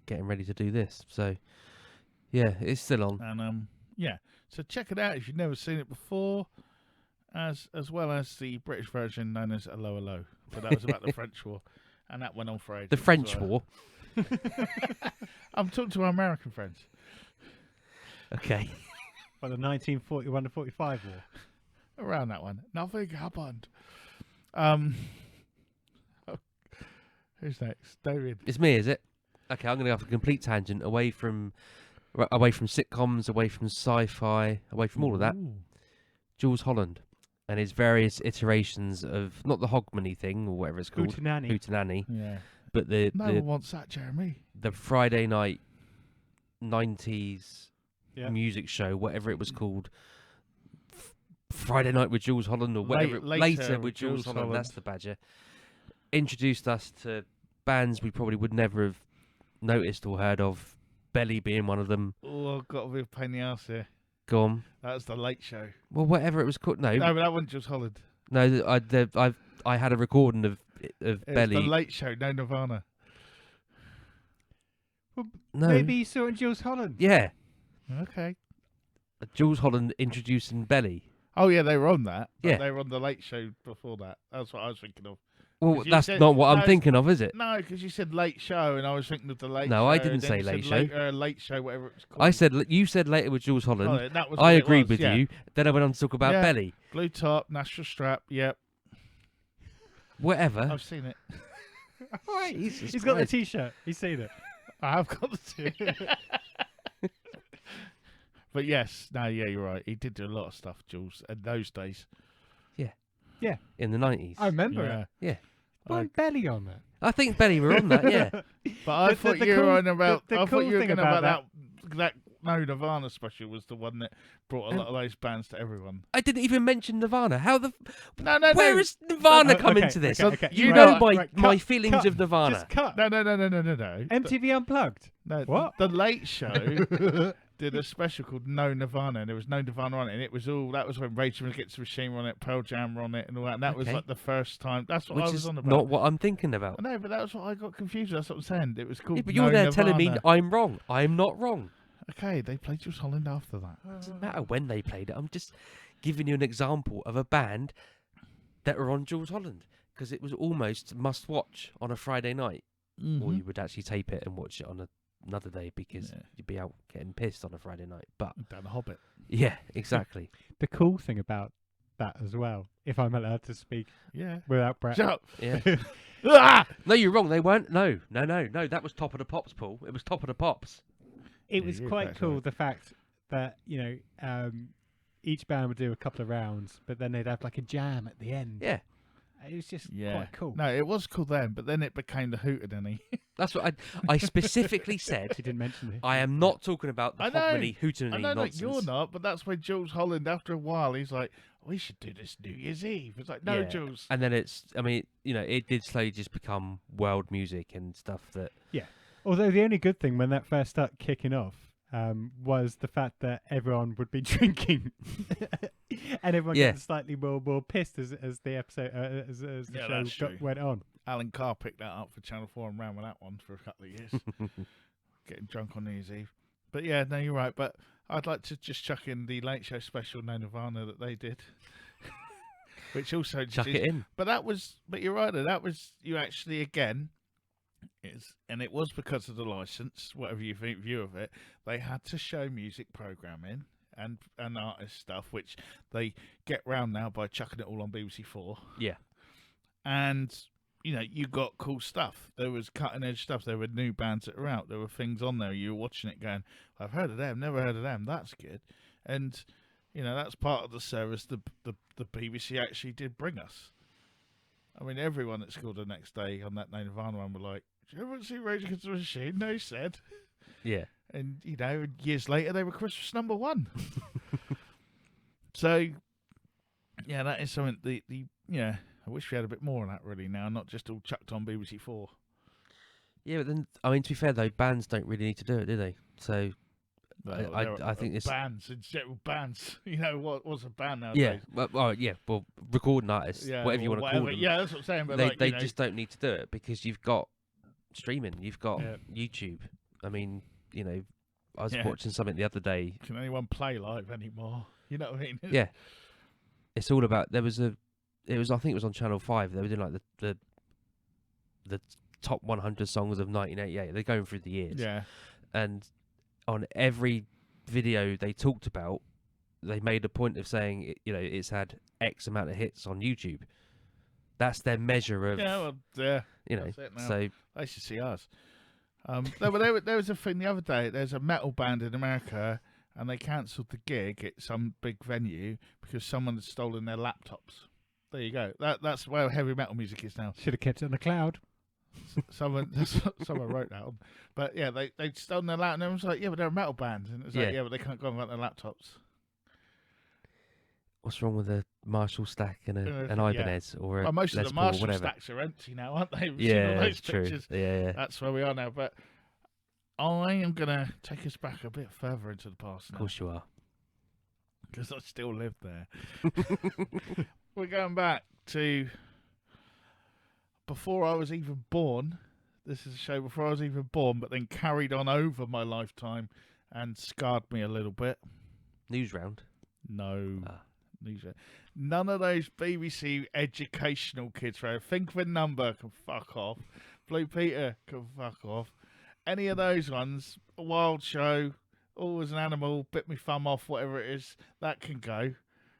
getting ready to do this. So yeah, it's still on. And yeah, so check it out if you've never seen it before, as well as the British version known as Allo Allo. But that was about the French War, and that went on for ages. The as French well. War. I'm talking to our American friends. Okay. Well, the 1941 to 45 war. Around that one, nothing happened. Who's next? David. It's me, is it? Okay, I'm going to go off a complete tangent away from sitcoms, away from sci-fi, away from all of that. Ooh. Jules Holland and his various iterations of not the Hogmanay thing or whatever it's called, Hootenanny. Hootenanny, Yeah. but the No one wants that, Jeremy. the Friday night 90s Yeah. music show, whatever it was called. Friday Night with Jules Holland or whatever. Later with Jules Holland, that's the badger. Introduced us to bands we probably would never have noticed or heard of, Belly being one of them. Oh, I've got a bit of pain in the ass here. Go on. That was the Late Show. Well, whatever it was called. No, No, but that wasn't just Holland. no. I had a recording of It Belly. was the Late Show, no Nirvana. No. Maybe you saw it in Jules Holland. Yeah, Okay. Jules Holland introducing Belly. Oh, yeah, they were on that. But Yeah. They were on the Late Show before that. That's what I was thinking of. Well, 'Cause you that's said- not what no, I'm thinking of, is it? No, because you said Late Show, and I was thinking of the Late Show. No, I didn't and then say you Late said Show. Late Show, whatever it was called. I said you said later with Jules Holland. Oh, that was I what it agreed was, with yeah. you. Then I went on to talk about Yeah. Belly. Blue top, National Strap, yep. Whatever. I've seen it. Jesus He's got the Christ. T-shirt. He's seen it. I have got the two. But yes, no, yeah, you're right. He did do a lot of stuff, Jules, in those days. In the 90s. I remember Yeah. it. Yeah. One Belly on that. I think Belly were on that, yeah. But I The- thought the you were cool- on about. the I thought cool you were thing going about about that No Nirvana special was the one that brought a lot of those bands to everyone. I didn't even mention Nirvana. How the... No. Where is Nirvana come Okay, into this? okay, okay. You Right, know right, my cut, feelings cut. of Nirvana. Just cut. No. MTV Unplugged. No, What? The Late Show did a special called No Nirvana, and there was no Nirvana on it, and it was all that was when Rage Against the Machine were on it, Pearl Jam were on it, and all that. And that was Okay. like the first time. That's what Which I was is on about. not what I'm thinking about. No, but that was what I got confused with. That's what I'm saying. It was called. Yeah, but you're No there telling me Nirvana. I'm wrong. I'm not wrong. Okay, they played Jules Holland after that. It doesn't matter when they played it. I'm just giving you an example of a band that were on Jules Holland because it was almost must watch on a Friday night, or you would actually tape it and watch it on another day because Yeah. you'd be out getting pissed on a Friday night. But Down the Hobbit. yeah, exactly. The cool thing about that as well, if I'm allowed to speak Yeah. without Brett. Shut up. Yeah. Ah! No, you're wrong. They weren't. No. That was Top of the Pops, Paul. It was Top of the Pops. It Yeah, was you're quite exactly cool right. the fact that each band would do a couple of rounds, but then they'd have like a jam at the end. Yeah, It was just Yeah. quite cool. No, it was cool then, but then it became the Hootenanny. that's what I specifically said. He didn't mention it. I am not talking about the I know. Hogmanay I Hootenanny know nonsense. that you're not, but that's when Jules Holland, after a while, he's like, we should do this New Year's Eve. It's like, no, Yeah. Jules. And then it did slowly just become world music and stuff that. Although the only good thing when that first started kicking off was the fact that everyone would be drinking, and everyone Yeah. getting slightly more pissed as the episode as the Yeah, show that's true. went on. Alan Carr picked that up for Channel 4 and ran with that one for a couple of years. Getting drunk on New Year's Eve. But yeah, no, you're right. But I'd like to just chuck in the Late Show special No Nirvana that they did. Which also Chuck it in. But you're right, though, that was, you actually, again, and it was because of the license, whatever you think view of it, they had to show music programming and artist stuff, which they get round now by chucking it all on BBC 4. Yeah. And, you got cool stuff. There was cutting edge stuff. There were new bands that were out. There were things on there. You were watching it going, I've heard of them, never heard of them. That's good. And, that's part of the service the BBC actually did bring us. I mean, everyone at school the next day on that Nirvana one were like, "Do you ever see Rage Against the Machine?" They said, Yeah. And, you know, years later, they were Christmas #1. So, yeah, that is something, I wish we had a bit more of that, really, now, not just all chucked on BBC4. Yeah, but then, I mean, to be fair, though, bands don't really need to do it, do they? So, Well, I think it's... bands, in general, bands. You know, what's a band Yeah, nowadays? well, recording artists, Yeah, whatever you or want to call whatever. them. Yeah, that's what I'm saying. But They, like, they you know, just don't need to do it because you've got streaming, you've got Yeah. YouTube. I mean, you know, I was Yeah. watching something the other day. can anyone play live anymore? You know what I mean? Yeah, it's all about. I think it was on Channel 5. They were doing like the top 100 songs of 1988. They're going through the years. Yeah. And on every video they talked about, they made a point of saying, it's had X amount of hits on YouTube. That's their measure of, Yeah, well, yeah. that's it now. so They should see us. No, but there was a thing the other day. There's a metal band in America, and they cancelled the gig at some big venue because someone had stolen their laptops. There you go. That's where heavy metal music is now. Should have kept it on the cloud. Someone wrote that on. But yeah, they'd stolen their laptop, and everyone's like, yeah, but they're a metal band. And it's like, Yeah. but they can't go on without their laptops. what's wrong with a Marshall stack and an Yeah. Ibanez or a Well, most of Les the Paul, Marshall whatever. stacks are empty now, aren't they? We've seen Yeah, all those true. pictures. Yeah. That's where we are now. But I am going to take us back a bit further into the past Of now, course you are. because I still live there. We're going back to before I was even born. This is a show before I was even born, but then carried on over my lifetime and scarred me a little bit. News round. No. Ah. None of those BBC educational kids, right? Think of a number, can fuck off. Blue Peter can fuck off. Any of those ones, a wild show, always an animal, bit me thumb off, whatever it is, that can go.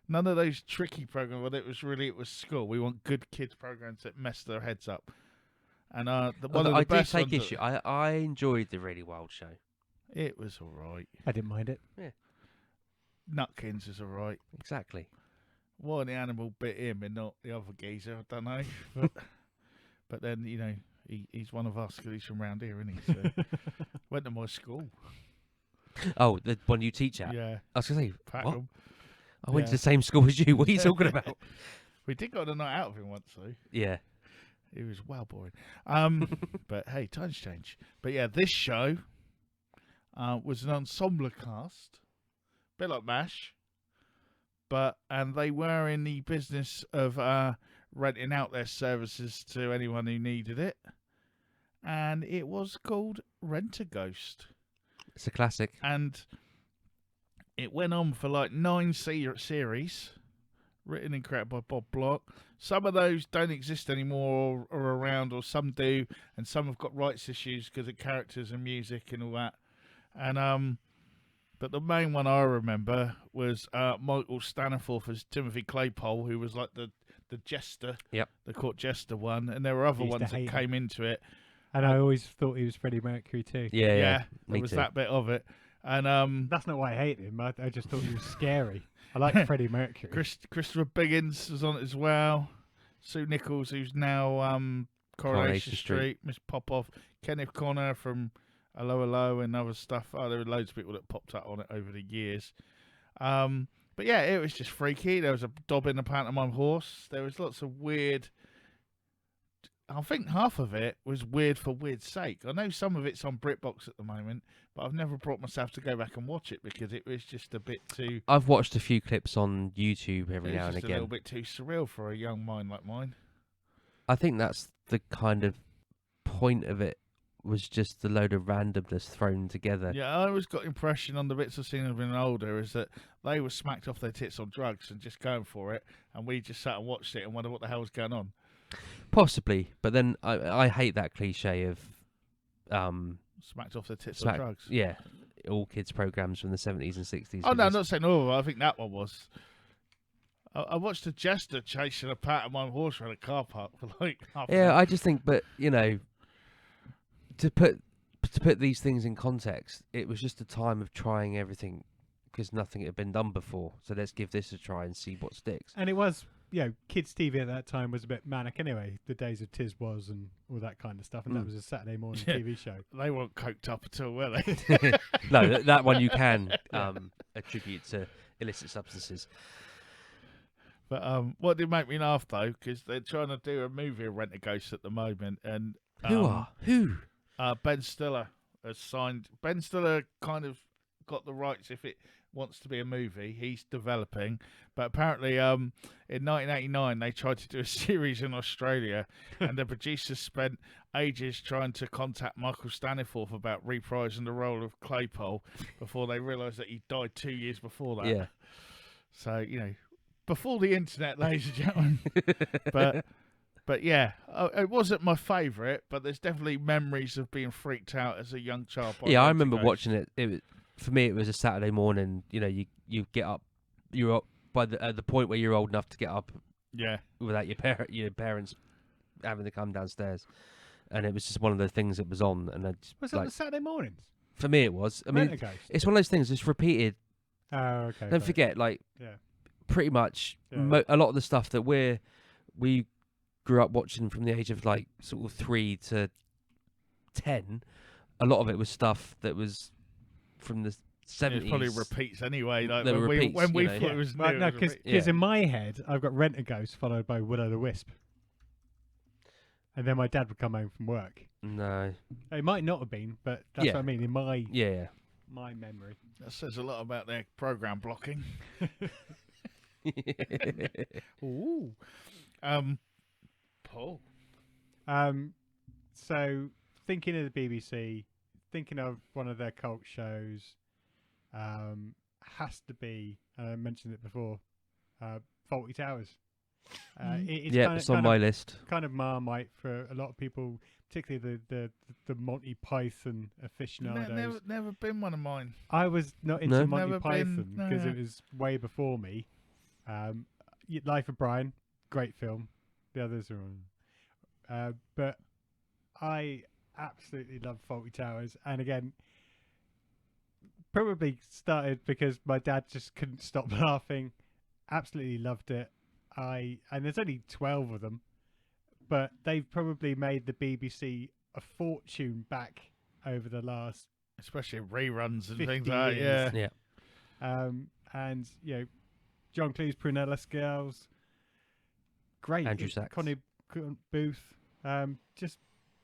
None of those tricky programs, where it was school. We want good kids programs that mess their heads up. And one of the I do best take ones issue. I enjoyed the Really Wild Show. it was all right. I didn't mind it. Nutkins is all right. Exactly. Why the animal bit him and not the other geezer, I don't know. But then, he's one of us because he's from round here, isn't he? So, went to my school. Oh, the one you teach at? Yeah, I was going to say, what? Packham. I went to Yeah. the same school as you. What are you talking about? We did go on a night out with him once, though. Yeah. It was well boring. But hey, times change. But yeah, this show was an ensemble cast, a bit like MASH, and they were in the business of renting out their services to anyone who needed it, and it was called Rentaghost, It's a classic. and it went on for like 9 series. Written and created by Bob Block. Some of those don't exist anymore or are around, or some do, and some have got rights issues because of characters and music and all that. And but the main one I remember was Michael Staniforth as Timothy Claypole, who was like the jester, Yep. the court jester one, and there were other Used to ones that hate came into it. And I always thought he was Freddie Mercury too. Yeah. there Me was too. that bit of it, and That's not why I hated him. I just thought he was scary. I like Freddie Mercury. Christopher Biggins was on it as well. Sue Nichols, who's now Coronation Coronation Street. Street, Miss Popoff, Kenneth Connor from Hello Hello and other stuff. Oh, there were loads of people that popped up on it over the years. But yeah, it was just freaky. There was a Dobbin the pantomime horse. There was lots of weird. I think half of it was weird for weird's sake. I know some of it's on BritBox at the moment, but I've never brought myself to go back and watch it because it was just a bit too. I've watched a few clips on YouTube It every was now and just a little again. bit too surreal for a young mind like mine. I think that's the kind of point of it, was just a load of randomness thrown together. Yeah, I always got the impression on the bits I've seen of being older is that they were smacked off their tits on drugs and just going for it, and we just sat and watched it and wondered what the hell was going on. Possibly, but then I hate that cliche of Smacked off their tits smack- on drugs. yeah, all kids programs from the 70s and 60s. Oh no, I'm because- not saying all of them. I think that one was. I watched a jester chasing a pantomime horse around a car park for like half an Yeah, hour. I just think, but to put these things in context, it was just a time of trying everything because nothing had been done before. So let's give this a try and see what sticks. And it was kids' TV at that time was a bit manic anyway. The days of Tiz Was and all that kind of stuff, and that was a Saturday morning Yeah. TV show. They weren't coked up at all, were they? No, that one you can attribute to illicit substances. But what did make me laugh though, because they're trying to do a movie of Rentaghost at the moment, and Who? Ben Stiller has signed. Ben Stiller kind of got the rights if it wants to be a movie. He's developing, but apparently, in 1989 they tried to do a series in Australia, and the producers spent ages trying to contact Michael Staniforth about reprising the role of Claypole before they realised that he died 2 years before that. Yeah. So before the internet, ladies and gentlemen. But yeah, it wasn't my favourite, but there's definitely memories of being freaked out as a young child. By Yeah, I remember Rentaghost. watching it. For me, it was a Saturday morning. You get up. You're up at the point where you're old enough to get up Yeah, without your parents having to come downstairs, and it was just one of the things that was on. And I just, Was that the Saturday mornings? for me, it was. I mean, Rentaghost? it's one of those things. It's repeated. Oh, okay. Don't forget, Yeah. pretty much Yeah. a lot of the stuff that we grew up watching from the age of sort of 3 to 10. A lot of it was stuff that was from the 70s. it probably repeats anyway. Like They when were we repeats, when we you know. thought it was new. Well, it no, was because repeat. Yeah. in my head I've got Rentaghost followed by Will-O the Wisp, and then my dad would come home from work. No. It might not have been, but that's Yeah. what I mean in my Yeah. my memory. That says a lot about their program blocking. Ooh, Paul. So thinking of the BBC, thinking of one of their cult shows, has to be, and I mentioned it before, Fawlty Towers. It's Yeah, kind it's of, on my list. kind of Marmite for a lot of people, particularly the Monty Python aficionados. Never been one of mine. I was not into No? Monty Never Python been, because no. it was way before me. Life of Brian, great film. The others are, but I absolutely love Fawlty Towers, and again, probably started because my dad just couldn't stop laughing. Absolutely loved it. And there's only 12 of them, but they've probably made the BBC a fortune back over the last Especially reruns and 50 things like that. years. Yeah. Yeah. and John Cleese, Prunella Scales, great. Andrew Sachs. Connie Booth, just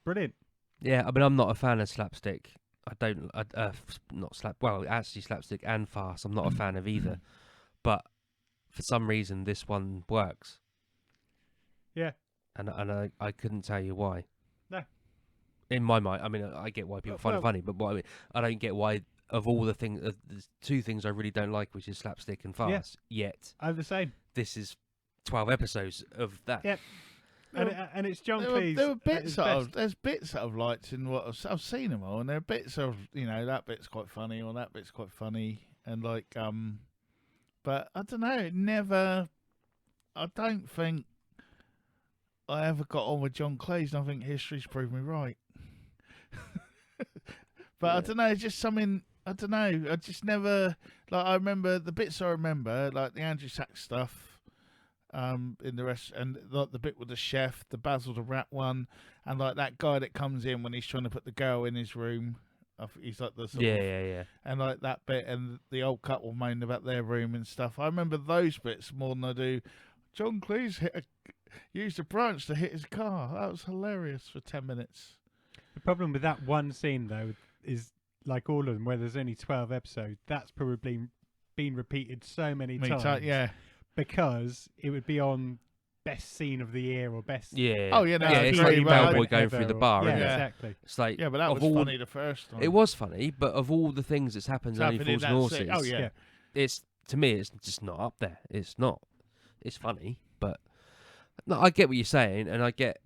brilliant. Yeah, I mean, I'm not a fan of slapstick. Actually slapstick and farce. I'm not a fan of either. But for some reason, this one works. Yeah. And I couldn't tell you why. No. In my mind, I mean, I get why people find it funny, but I don't get why, of all the things, there's two things I really don't like, which is slapstick and farce. Yet, I'm the same. this is 12 episodes of that. Yep. And it's John There Cleese. were at bits his that best. there's bits that I've liked in what I've seen them all, and there are bits of that bit's quite funny or that bit's quite funny, and but I don't know. I don't think I ever got on with John Cleese, and I think history's proved me right. But I don't know. It's just something. I don't know. I just never I remember the bits I remember, like the Andrew Sachs stuff. In the rest, and the bit with the chef, the Basil the Rat one, and that guy that comes in when he's trying to put the girl in his room. He's like the sort of, Yeah. and that bit, and the old couple moaning about their room and stuff. I remember those bits more than I do. John Cleese used a branch to hit his car. That was hilarious for 10 minutes. The problem with that one scene, though, is like all of them, where there's only 12 episodes, that's probably been repeated so many times. Yeah. Because it would be on best scene of the year or best. Yeah. Oh, yeah, no, yeah, I it's agree, like your but- bellboy going ever through the or- bar, Yeah, isn't it? Yeah. exactly. It's like, Yeah, but that of was all funny the first time. It was funny, but of all the things that's happened in Only happened in Fools and that Horses, scene. Oh, yeah. Yeah. it's, to me, it's just not up there. It's not. It's funny, but no, I get what you're saying, and I get,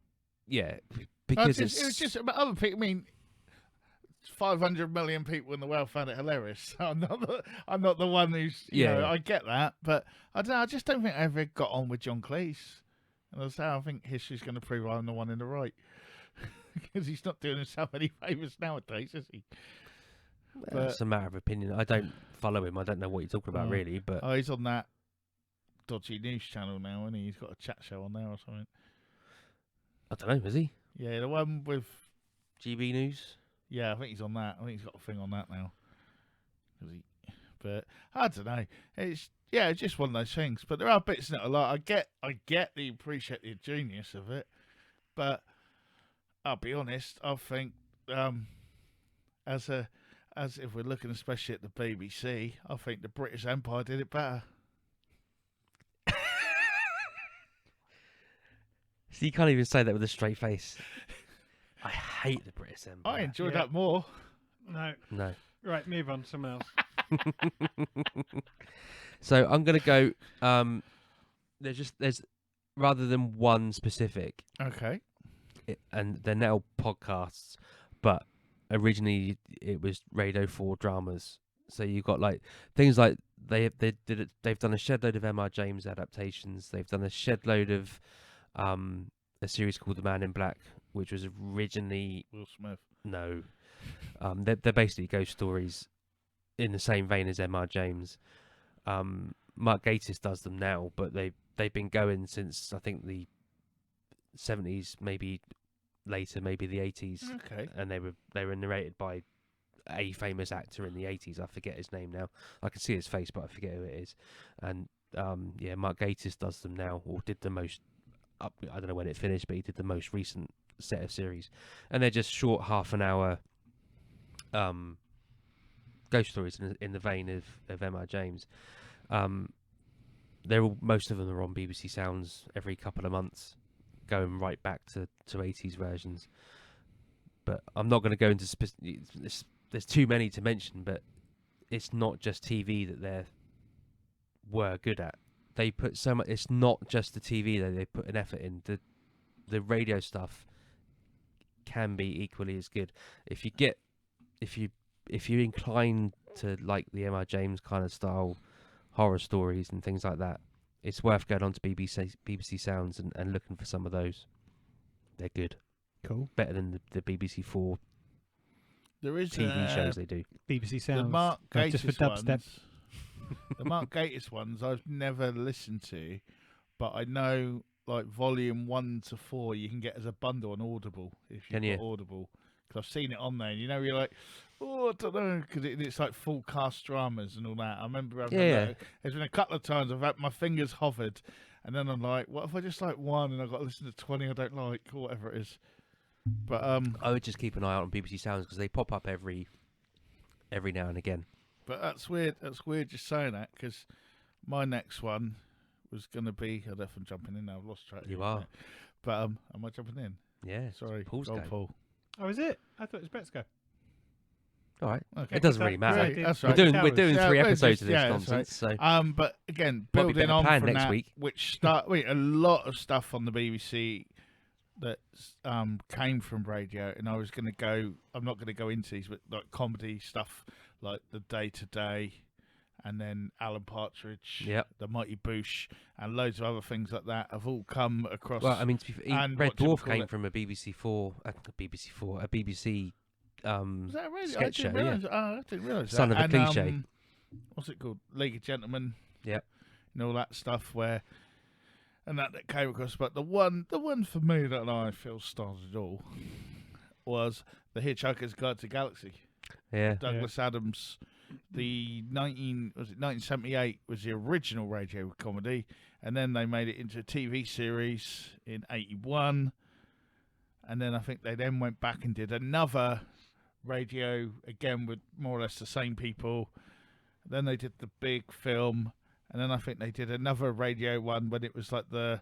because It was just about other people. I mean, 500 million people in the world found it hilarious. I'm not the one who's, I get that, but I don't know. I just don't think I ever got on with John Cleese. And I think history's going to prove I'm the one in the right. Because he's not doing himself any favours nowadays, is he? it's a matter of opinion. I don't follow him. I don't know what you're talking about, Oh. really, but Oh, he's on that dodgy news channel now, and he's got a chat show on there or something. I don't know, is he? Yeah, the one with. GB News? Yeah, I think he's on that. I think he's got a thing on that now. But I don't know. It's just one of those things. But there are bits in it a lot. I get that you appreciate the genius of it, but I'll be honest. I think as if we're looking especially at the BBC, I think the British Empire did it better. So you can't even say that with a straight face. I hate the British Empire. I enjoyed Yeah. that more. No. Right, move on. Someone else. So I'm gonna go. There's rather than one specific, Okay. and they're now podcasts, but originally it was Radio 4 dramas. So you got like things like they've done a shed load of M.R. James adaptations. They've done a shed load of a series called The Man in Black, which was originally Will Smith. no, they're basically ghost stories in the same vein as M.R. James. Mark Gatiss does them now, but they've been going since I think the 70s, maybe later, maybe the 80s, Okay. and they were narrated by a famous actor in the 80s. I forget his name now. I can see his face, but I forget who it is. And Mark Gatiss does them now, or did the most. I don't know when it finished, but he did the most recent set of series, and they're just short, half an hour ghost stories in the vein of M.R. James. Most of them are on BBC Sounds every couple of months, going right back to 80s versions. But I'm not going to go into there's too many to mention, but it's not just TV that they were good at. They put so much. It's not just the TV that they put an effort in. The radio stuff can be equally as good. If you're inclined to like the M.R. James kind of style horror stories and things like that, it's worth going on to BBC Sounds and looking for some of those. They're good. Cool. Better than the BBC 4 There is TV shows they do. BBC the Sounds. Mark Gatiss just for dubstep. ones. The Mark Gatiss ones I've never listened to, but I know like volume 1 to 4 you can get as a bundle on Audible if Can you've you? got Audible, because I've seen it on there. And you're like, oh, I don't know, because it's like full cast dramas and all that. I remember Yeah. there's been a couple of times I've had my fingers hovered, and then I'm like, what if I just like one and I've got to listen to 20 I don't like, or whatever it is. But I would just keep an eye out on BBC Sounds because they pop up every now and again. But that's weird. That's weird just saying that, because my next one was going to be. I don't know if I'm jumping in now. I've lost track. You are. But am I jumping in? Yeah. Sorry, Paul's go on, go. Paul. Oh, is it? I thought it was Brett's go. All right. Okay. It doesn't That- really matter. Right, That's We're right. doing Towers. 3 Yeah, episodes of this yeah, that's nonsense. So But again, Might be building better on plan from next that, week. which a lot of stuff on the BBC that came from radio, and I was going to go. I'm not going to go into these, but like comedy stuff, like the Day to Day, and then Alan Partridge, Yep. the Mighty Boosh, and loads of other things like that have all come across. well, I mean, to be fair, and Red what do you Dwarf call came it? from a BBC 4, a BBC Was that really? sketch show. Yeah. I didn't realise that. Son of a And, cliche. What's it called? League of Gentlemen. Yep. And all that stuff and that came across. But the one for me that I feel started it all was the Hitchhiker's Guide to the Galaxy. Yeah. Douglas Adams. The 1978 was the original radio comedy, and then they made it into a TV series in 81. And then I think they then went back and did another radio, again with more or less the same people. Then they did the big film, and then I think they did another radio one when it was like the,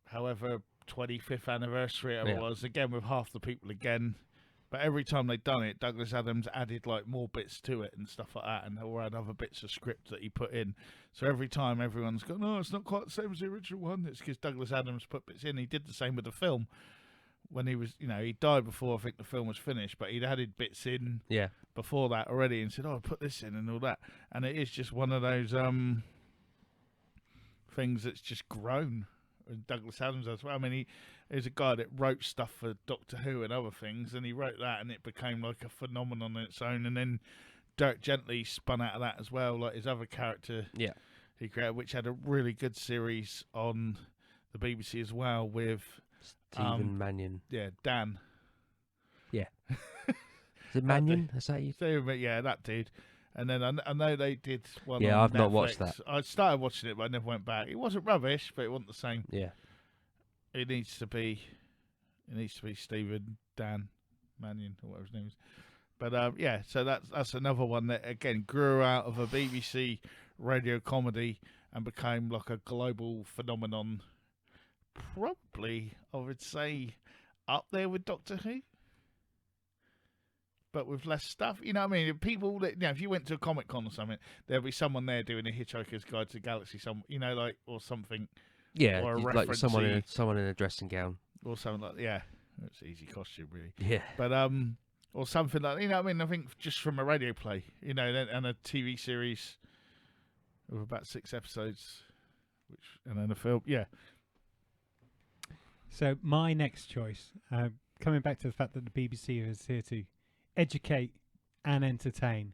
however, 25th anniversary it Yeah. was, again with half the people again. But every time they'd done it, Douglas Adams added like more bits to it and stuff like that, and or had other bits of script that he put in. So every time everyone's gone, no, it's not quite the same as the original one. It's because Douglas Adams put bits in. He did the same with the film. When he was, he died before I think the film was finished, but he'd added bits in Yeah. before that already and said, oh, put this in and all that. And it is just one of those things that's just grown. And Douglas Adams as well. I mean, he's a guy that wrote stuff for Doctor Who and other things, and he wrote that, and it became like a phenomenon on its own. And then Dirk Gently spun out of that as well, like his other character. Yeah. he created, which had a really good series on the BBC as well with Stephen Mannion. Dan. Is it Mannion? Is that you? Yeah, that dude. And then I know they did one. Yeah, on I've not Netflix. watched that. I started watching it, but I never went back. It wasn't rubbish, but it wasn't the same. Yeah. It needs to be Stephen Dan Mannion or whatever his name is. But yeah, so that's another one that again grew out of a BBC radio comedy and became like a global phenomenon. Probably, I would say, up there with Doctor Who. But with less stuff, you know what I mean? People that, if you went to a Comic Con or something, there'll be someone there doing a Hitchhiker's Guide to the Galaxy, or something. Yeah, Or a like someone reference-y- in a dressing gown. Or something like, yeah, it's an easy costume, really. Yeah. But or something like, you know what I mean? I think just from a radio play, and a TV series of about 6 episodes, and then a film, yeah. So my next choice, coming back to the fact that the BBC is here to educate and entertain.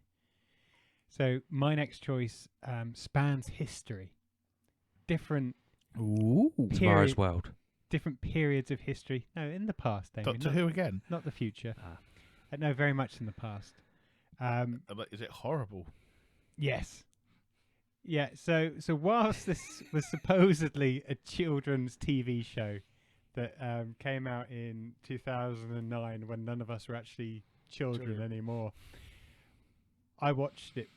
So my next choice spans history, different Tomorrow's World. different periods of history. No, in the past, Damien, Doctor Who again? not the future. No, very much in the past. Is it horrible? Yes. Yeah. So whilst this was supposedly a children's TV show that came out in 2009, when none of us were actually children anymore, I watched it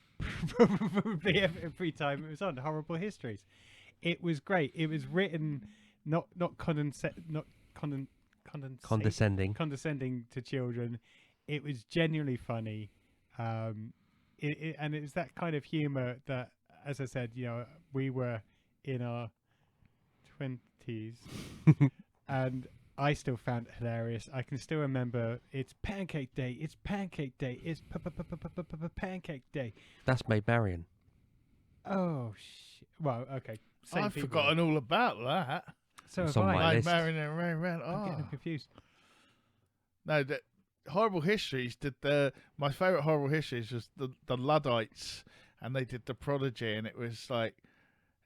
probably every time it was on. Horrible Histories. It was great. It was written not condescending to children. It was genuinely funny, and it was that kind of humour that, as I said, we were in our 20s, and I still found it hilarious. I can still remember, it's Pancake Day, it's Pancake Day, it's Pancake Day. That's Maid Marian. Oh, well, okay. Same I've people. forgotten all about that. So It's have on I. my Like list. Marion and Ray Ran. I'm getting Oh. confused. No, the Horrible Histories did my favourite Horrible Histories was the Luddites, and they did the Prodigy, and it was like,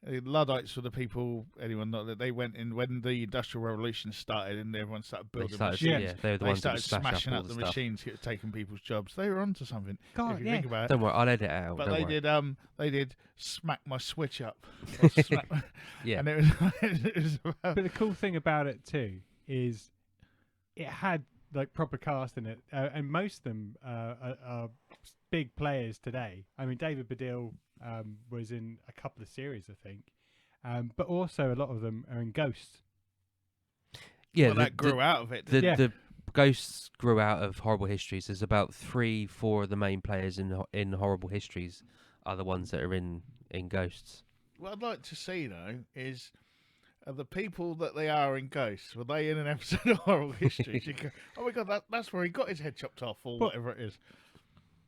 the Luddites were the people, they went in when the Industrial Revolution started and everyone started building machines. They were the They ones that would started smash smashing up all up the the stuff. machines, taking people's jobs. They were onto something. God, if you yeah. think about it. Don't worry, I'll edit it out. But don't worry. they did smack my switch up. Or Yeah. And it was, it was about, But the cool thing about it too is it had like proper cast in it, and most of them are big players today. I mean, David Baddiel was in a couple of series, I think, but also a lot of them are in Ghosts. Yeah, that grew out of it. the Ghosts grew out of Horrible Histories. There's about 3-4 of the main players in Horrible Histories are the ones that are in Ghosts. What I'd like to see, though, is the people that they are in Ghosts. Were they in an episode of Horrible Histories? You go, oh my God, that's where he got his head chopped off, or whatever it is.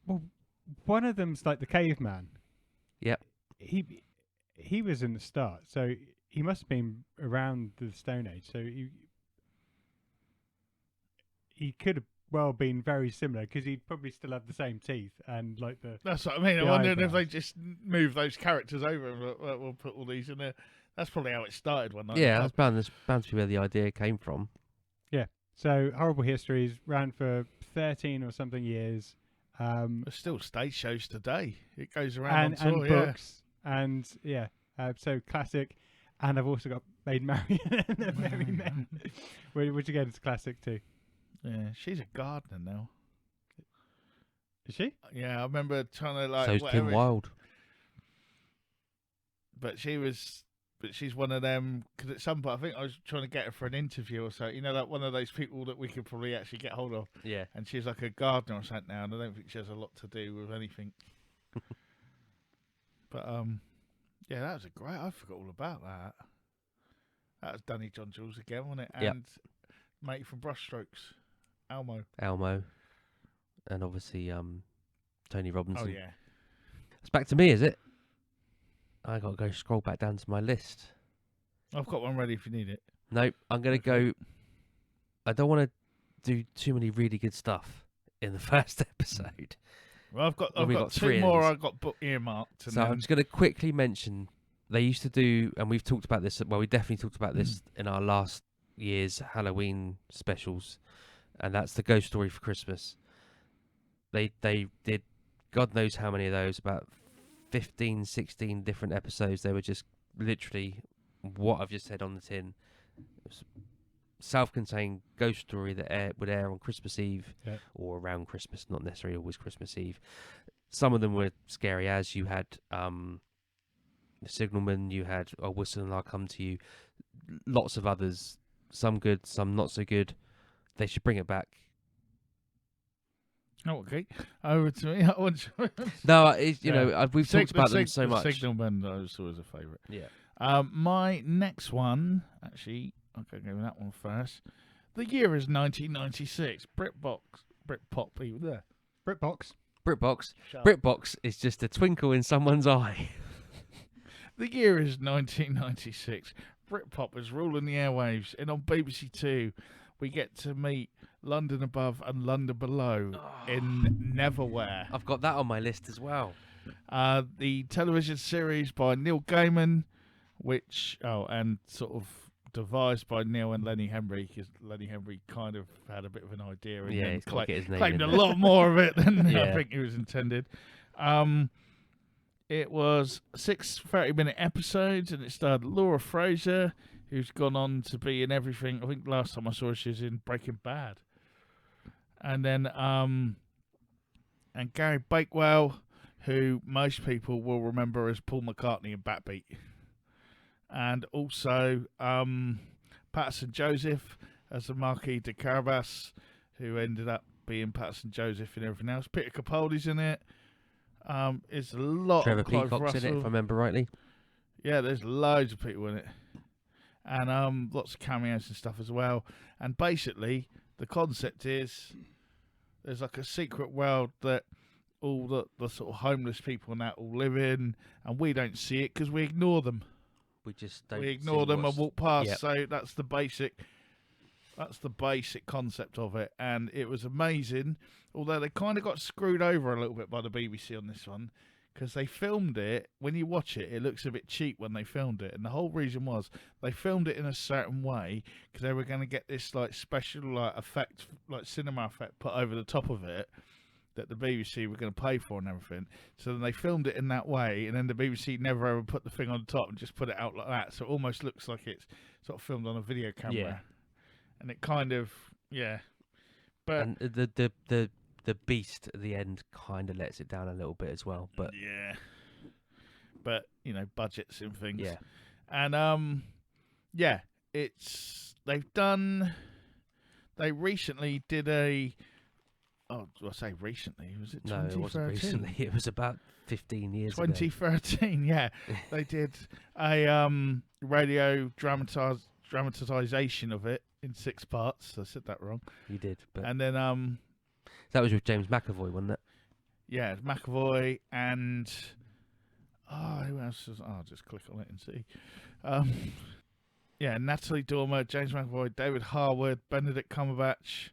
Well, one of them's like the caveman. Yep. He was in the start, so he must have been around the Stone Age. So he could have well been very similar, because he'd probably still have the same teeth and like the. That's what I mean. the I wondered if they eyebrows. just moved those characters over and we'll put all these in there. That's probably how it started one night. Yeah, that's bound to be where the idea came from. So Horrible Histories ran for 13 or something years. There's still stage shows today. It goes around and on tour, books, and so classic. And I've also got Maid Marian and the Merry Men, which again is classic too. Yeah, she's a gardener now. Is she? Yeah, I remember trying to like. So's Tim whatever- Wilde. But she's one of them, because at some point I think I was trying to get her for an interview or so. Like one of those people that we could probably actually get hold of. Yeah. And she's like a gardener or something now, and I don't think she has a lot to do with anything. But yeah, that was a great. I forgot all about that. That was Danny John Jules again, wasn't it? And Yep. mate from Brushstrokes, Elmo. And obviously Tony Robinson. Oh yeah. It's back to me, is it? I got to go scroll back down to my list. I've got one ready if you need it. Nope, I'm going to go. I don't want to do too many really good stuff in the first episode. Well, I've got Well, we got two three of more. these. I've got book earmarked. And So then, I'm just going to quickly mention they used to do, and we've talked about this. Well, we definitely talked about this in our last year's Halloween specials, and that's the Ghost Story for Christmas. They did God knows how many of those, about 15, 16 different episodes. They were just literally what I've just said on the tin. It was self-contained ghost story that would air on Christmas Eve or around Christmas, not necessarily always Christmas Eve. Some of them were scary, as you had The Signalman, you had Whistle and I'll Come to You, lots of others, some good, some not so good. They should bring it back. Oh, okay. Over to me. I want to... No, we've talked about them so much. Signalman was always a favourite. Yeah. My next one, actually, I'll go with that one first. The year is 1996. Britpop people there. BritBox. Britbox is just a twinkle in someone's eye. The year is 1996. Britpop is ruling the airwaves, and on BBC Two, we get to meet London Above and London Below in Neverwhere. I've got that on my list as well. The television series by Neil Gaiman, and sort of devised by Neil and Lenny Henry, because Lenny Henry kind of had a bit of an idea and then claimed a lot more of it than I think he was intended. It was 6 30-minute episodes, and it starred Laura Fraser, who's gone on to be in everything. I think last time I saw her, she was in Breaking Bad. And then and Gary Bakewell, who most people will remember as Paul McCartney in Backbeat. And also Patterson Joseph as the Marquis de Carabas, who ended up being Patterson Joseph and everything else. Peter Capaldi's in it. It's a lot Trevor of Clive Peacock's Russell. in it, if I remember rightly. Yeah, there's loads of people in it. And lots of cameos and stuff as well. And basically, the concept is there's like a secret world that all the sort of homeless people and that all live in, and we don't see it because we ignore them. We just don't. We ignore them and walk past. So that's the basic concept of it, and it was amazing. Although they kind of got screwed over a little bit by the BBC on this one, because they filmed it. When you watch it, it looks a bit cheap when they filmed it, and the whole reason was they filmed it in a certain way because they were going to get this like special like effect, like cinema effect, put over the top of it that the BBC were going to pay for and everything. So then they filmed it in that way, and then the BBC never ever put the thing on the top and just put it out like that. So it almost looks like it's sort of filmed on a video camera. Yeah. And it kind of, But and the beast at the end kind of lets it down a little bit as well. But but budgets and things. Yeah. And they recently did a. Oh, I say recently. Was it 2013? No, it wasn't recently. It was about 15 years ago. 2013, yeah. They did a radio dramatization of it in 6 parts. I said that wrong. You did. But And then that was with James McAvoy, wasn't it? yeah, McAvoy and who else was? I'll just click on it and see. Natalie Dormer, James McAvoy, David Harwood, Benedict Cumberbatch,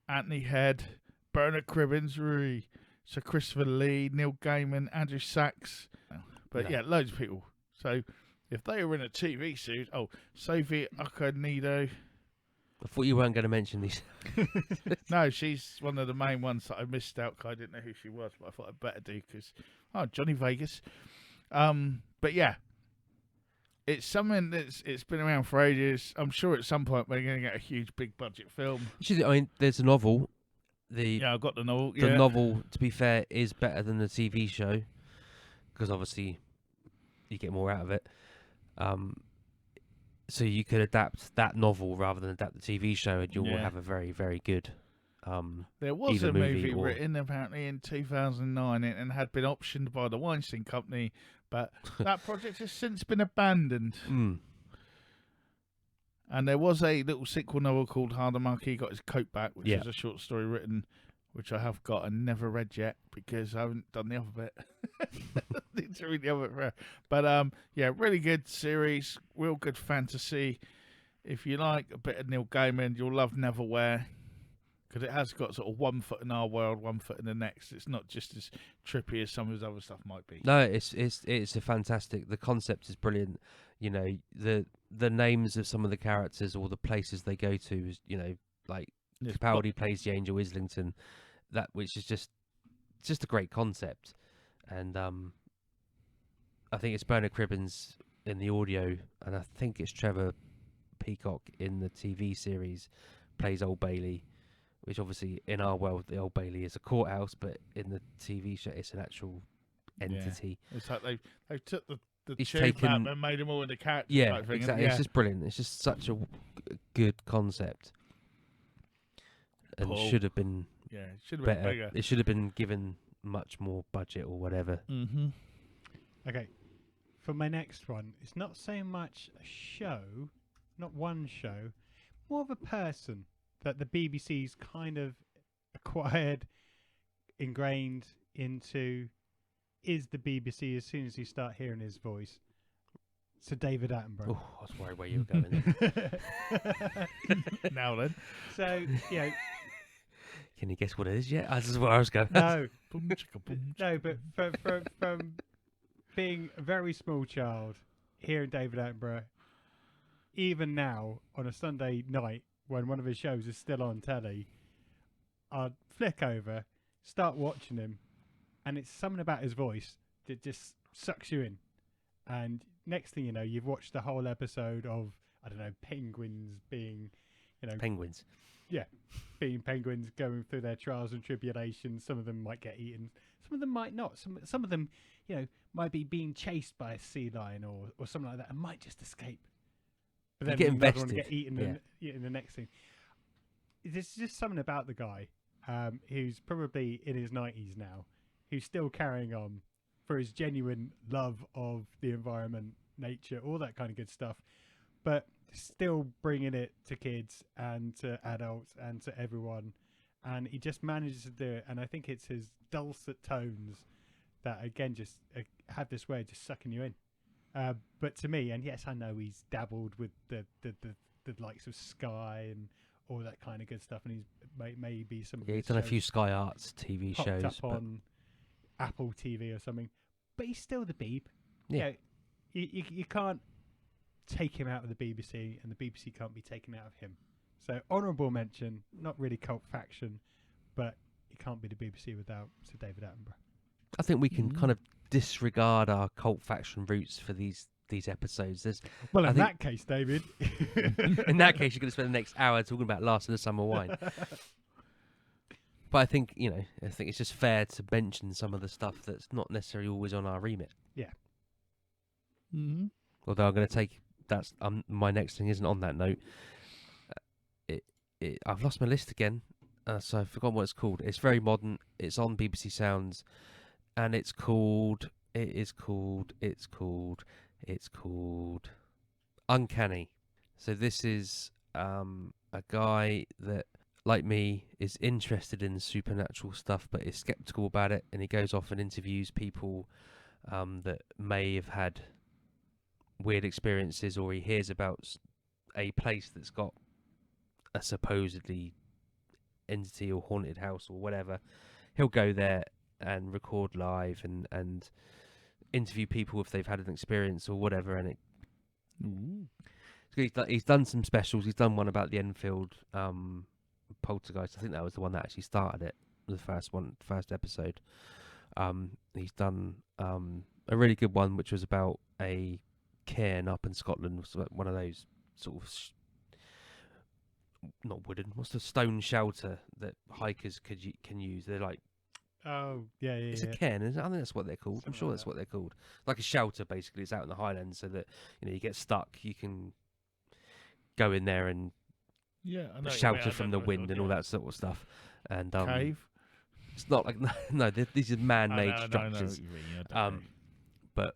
Anthony Head, Bernard Cribbins, Sir Christopher Lee, Neil Gaiman, Andrew Sachs. But loads of people. So if they were in a TV suit, Sophie Okonedo. I thought you weren't going to mention these. No, she's one of the main ones that I missed out because I didn't know who she was, but I thought I'd better do because, Johnny Vegas. But yeah, it's something it's been around for ages. I'm sure at some point we're going to get a huge big budget film. I mean, there's a novel. I've got the novel. The novel, to be fair, is better than the TV show because obviously you get more out of it. So you could adapt that novel rather than adapt the TV show, and you'll have a very, very good. There was either a movie or... written apparently in 2009 and had been optioned by the Weinstein Company, but that project has since been abandoned. And there was a little sequel novel called How the Marquis Got His Coat Back, which is a short story written, which I have got and never read yet because I haven't done the other bit. Need to read the other bit. But really good series, real good fantasy. If you like a bit of Neil Gaiman, you'll love Neverwhere Because it has got sort of 1 foot in our world, 1 foot in the next. It's not just as trippy as some of his other stuff might be. No, it's a fantastic. The concept is brilliant. You know, the names of some of the characters or the places they go to is, you know, like Yes, Capaldi plays the Angel Islington, that which is just a great concept, and I think it's Bernard Cribbins in the audio, and I think it's Trevor Peacock in the TV series plays Old Bailey, which obviously in our world the Old Bailey is a courthouse, but in the TV show it's an actual entity. Yeah. It's like they took the He's tube taken- map and made them all into characters. Yeah, type thing. exactly. Yeah. It's just brilliant. It's just such a good concept, and Paul. should have been Yeah, it should have been better. bigger. It should have been given much more budget or whatever. Mm-hmm. Okay, for my next one, it's not so much a show, not one show, more of a person that the BBC's kind of acquired, ingrained into, is the BBC as soon as you start hearing his voice. So David Attenborough. Oh, I was worried where you were going then. Now then. So, you know, Can you guess what it is yet? This is where I was going. no, Boom, chicka, boom. no, but from being a very small child, hearing David Attenborough, even now on a Sunday night when one of his shows is still on telly, I'd flick over, start watching him, and it's something about his voice that just sucks you in. And next thing you know, you've watched the whole episode of, I don't know, penguins being, you know, Penguins. being penguins going through their trials and tribulations. Some of them might get eaten, some of them might not. Some of them, you know, might be being chased by a sea lion or something like that and might just escape. But You then get another one invested, get eaten yeah. in the next thing. There's just something about the guy who's probably in his 90s now, who's still carrying on for his genuine love of the environment, nature, all that kind of good stuff, but still bringing it to kids and to adults and to everyone. And he just manages to do it. And I think it's his dulcet tones that, again, just have this way of just sucking you in. But to me, and yes, I know he's dabbled with the likes of Sky and all that kind of good stuff, and he's maybe some of Yeah, his he's done a few shows Sky Arts TV popped shows. up But on Apple TV or something. But he's still the Beeb. Yeah. You know, you can't take him out of the BBC, and the BBC can't be taken out of him. So honourable mention, not really cult faction, but it can't be the BBC without Sir David Attenborough. I think we can kind of disregard our cult faction roots for these episodes. Well, I in think- that case, David. In that case, you're going to spend the next hour talking about Last of the Summer Wine. But I think, you know, it's just fair to mention some of the stuff that's not necessarily always on our remit. Mm-hmm. Although I'm going to take that's my next thing isn't on that note. I've lost my list again, so I've forgotten what it's called. It's very modern. It's on BBC Sounds, and it's called Uncanny. So this is a guy that, like me, is interested in supernatural stuff, but is skeptical about it, and he goes off and interviews people that may have had weird experiences, or he hears about a place that's got a supposedly entity or haunted house or whatever. He'll go there and record live and interview people if they've had an experience or whatever. And he's done some specials. He's done one about the Enfield poltergeist. I think that was the one that actually started it, the first episode. He's done a really good one, which was about a cairn up in Scotland, one of those sort of not wooden. What's the stone shelter that hikers can use? They're like Oh, yeah. it's a cairn. I think that's what they're called. I'm Something sure like that's that. what they're called. Like a shelter, basically. It's out in the Highlands, so that you get stuck. You can go in there and Yeah, I know. shelter from the wind and all that sort of stuff. And Cave. it's not like no, these are man-made structures. But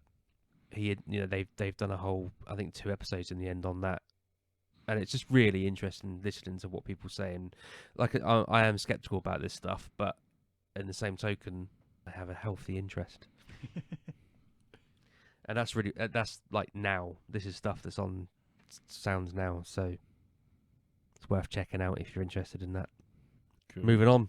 they've done a whole, I think, 2 episodes in the end on that, and it's just really interesting listening to what people say. And like I am skeptical about this stuff, but in the same token, I have a healthy interest, and that's really that's like now. This is stuff that's on Sounds now, so it's worth checking out if you're interested in that. Cool. Moving on.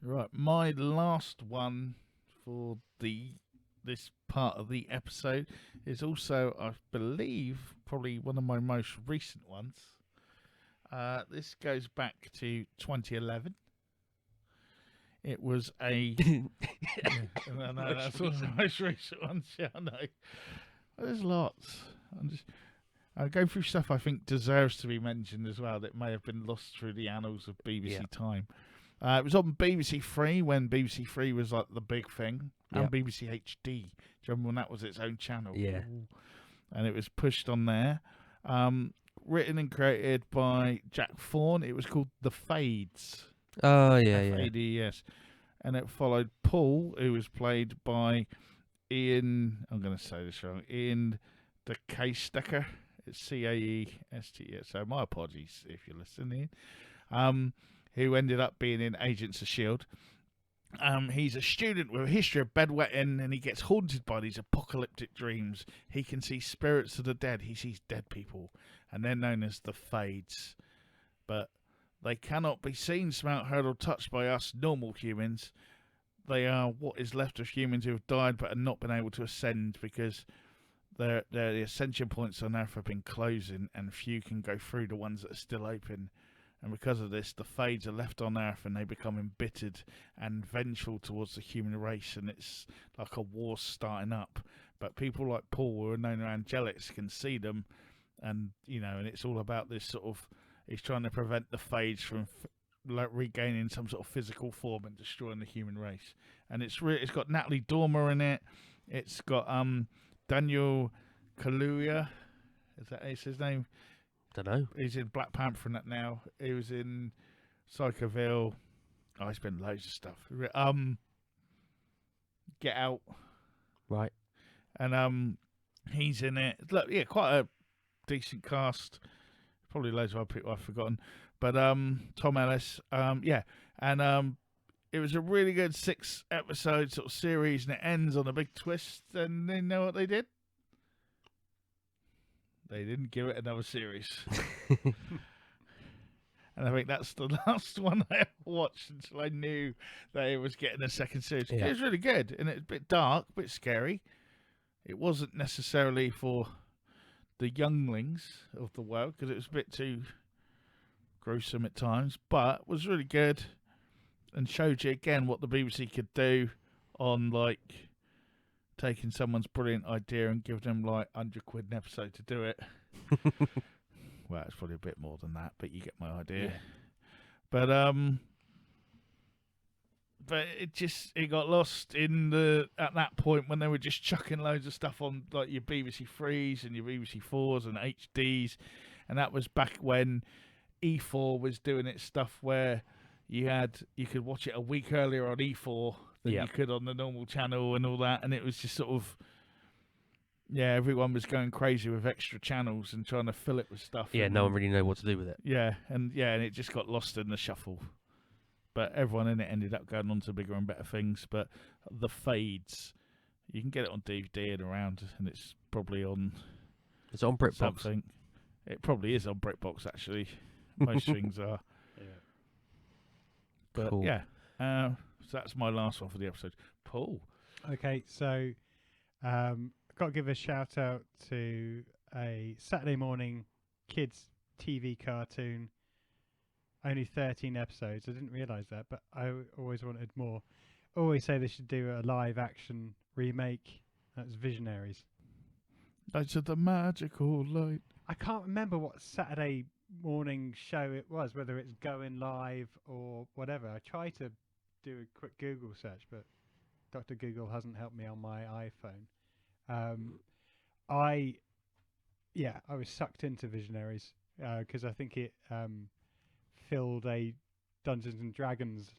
Right, my last one for this part of the episode is also, I believe, probably one of my most recent ones. This goes back to 2011. It was a... I know, that's one of the most recent ones. Yeah, I know. There's lots. I'll go through stuff I think deserves to be mentioned as well that may have been lost through the annals of BBC time. It was on BBC Three when BBC Three was like the big thing, and BBC HD. Do you remember when that was its own channel? Yeah. And it was pushed on there. Written and created by Jack Thorne. It was called The Fades. Oh, yeah, F-A-D-E-S. And it followed Paul, who was played by Ian, I'm going to say this wrong, Ian the Caestecker. It's C-A-E-S-T-E. So my apologies if you're listening. Who ended up being in Agents of S.H.I.E.L.D. He's a student with a history of bedwetting, and he gets haunted by these apocalyptic dreams. He can see spirits of the dead. He sees dead people, and they're known as the Fades. But they cannot be seen, smelt, heard, or touched by us normal humans. They are what is left of humans who have died but have not been able to ascend because the ascension points on Earth have been closing, and few can go through the ones that are still open. And because of this, the Fades are left on Earth, and they become embittered and vengeful towards the human race, and it's like a war starting up. But people like Paul, who are known as angelics, can see them, and and it's all about this sort of. He's trying to prevent the Fades from regaining some sort of physical form and destroying the human race. And it's got Natalie Dormer in it. It's got Daniel Kaluuya. Is that his name? Don't know. He's in Black Panther and that now. He was in Psychoville. Oh, he's been loads of stuff. Get Out. Right. And he's in it. Look, yeah, quite a decent cast. Probably loads of other people I've forgotten. But Tom Ellis. Yeah. And it was a really good 6-episode sort of series, and it ends on a big twist. And they know what they did? They didn't give it another series. And I think that's the last one I ever watched until I knew that it was getting a second series. Yeah. It was really good, and it was a bit dark, a bit scary. It wasn't necessarily for the younglings of the world, because it was a bit too gruesome at times, but was really good and showed you again what the BBC could do on like taking someone's brilliant idea and giving them like £100 an episode to do it. Well, it's probably a bit more than that, but you get my idea. Yeah. But it got lost at that point when they were just chucking loads of stuff on like your BBC Threes and your BBC Fours and HDs, and that was back when E4 was doing its stuff where you could watch it a week earlier on E4 than you could on the normal channel and all that, and it was just sort of everyone was going crazy with extra channels and trying to fill it with stuff. Yeah, no one really knew what to do with it. And it just got lost in the shuffle. But everyone in it ended up going on to bigger and better things. But The Fades, you can get it on DVD and around, and it's probably on. It's on BritBox. Something. It probably is on BritBox actually. Most things are. Yeah. But cool. so that's my last one for the episode. Paul. Okay, so I've got to give a shout out to a Saturday morning kids TV cartoon. Only 13 episodes. I didn't realise that, but I always wanted more. Always say they should do a live action remake. That's Visionaries. Lights of the magical light. I can't remember what Saturday morning show it was, whether it's going live or whatever. I tried to do a quick Google search, but Dr. Google hasn't helped me on my iPhone. I was sucked into Visionaries because I think it filled a Dungeons and Dragons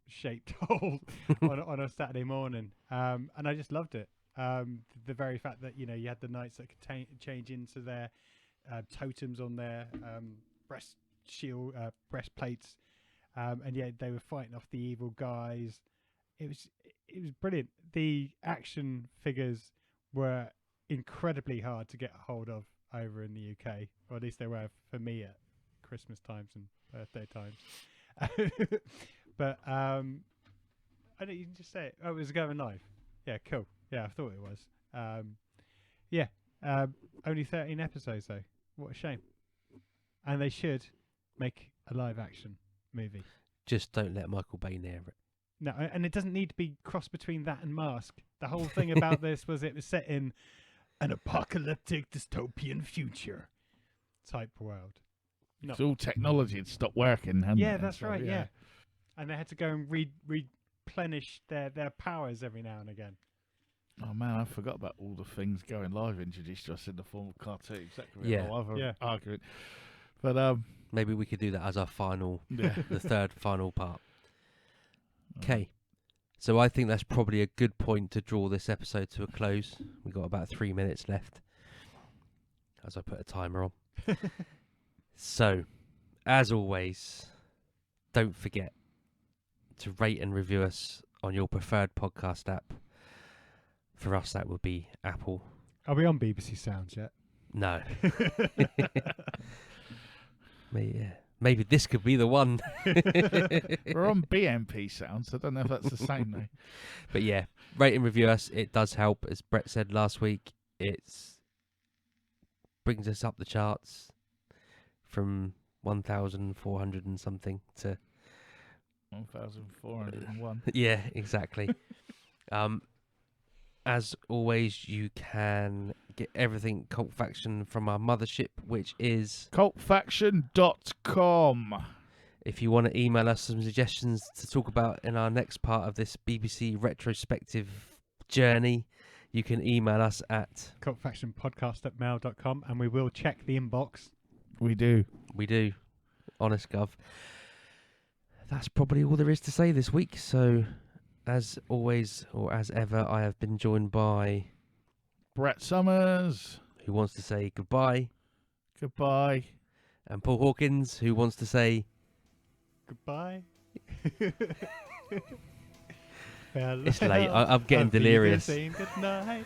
shaped hole on a Saturday morning, and I just loved it. The very fact that you had the knights that could change into their totems on their breastplates, and they were fighting off the evil guys. It was brilliant. The action figures were incredibly hard to get a hold of over in the UK, or at least they were for me at Christmas times and birthday times. But I don't. You can just say it. Oh, it was going live. Yeah, cool. Yeah, I thought it was. Only 13 episodes though. What a shame. And they should make a live action movie. Just don't let Michael Bay near it. No, and it doesn't need to be crossed between that and Mask. The whole thing about this was it was set in an apocalyptic dystopian future type world. No. So all technology had stopped working, hadn't it? Yeah, that's right. Yeah, and they had to go and replenish their powers every now and again. Oh man, I forgot about all the things going live introduced to us in the form of cartoons. That could be Yeah. a whole other Yeah. argument. But Maybe we could do that as our final, yeah. the third final part. Okay. So I think that's probably a good point to draw this episode to a close. We've got about 3 minutes left as I put a timer on. So, as always, don't forget to rate and review us on your preferred podcast app. For us, that would be Apple. Are we on BBC Sounds yet? No. Maybe this could be the one. We're on BMP Sounds. I don't know if that's the same though. But yeah, rate and review us. It does help. As Brett said last week, it brings us up the charts from 1,400 and something to 1,401. yeah, exactly. As always, you can get everything Cult Faction from our mothership, which is Cultfaction.com. if you want to email us some suggestions to talk about in our next part of this BBC retrospective journey, you can email us at cultfactionpodcast@mail.com, and we will check the inbox. We do. Honest Gov. That's probably all there is to say this week. So, as always, or as ever, I have been joined by Brett Summers. who wants to say goodbye, Goodbye. and Paul Hawkins, who wants to say Goodbye. it's late. I'm getting delirious. Good night.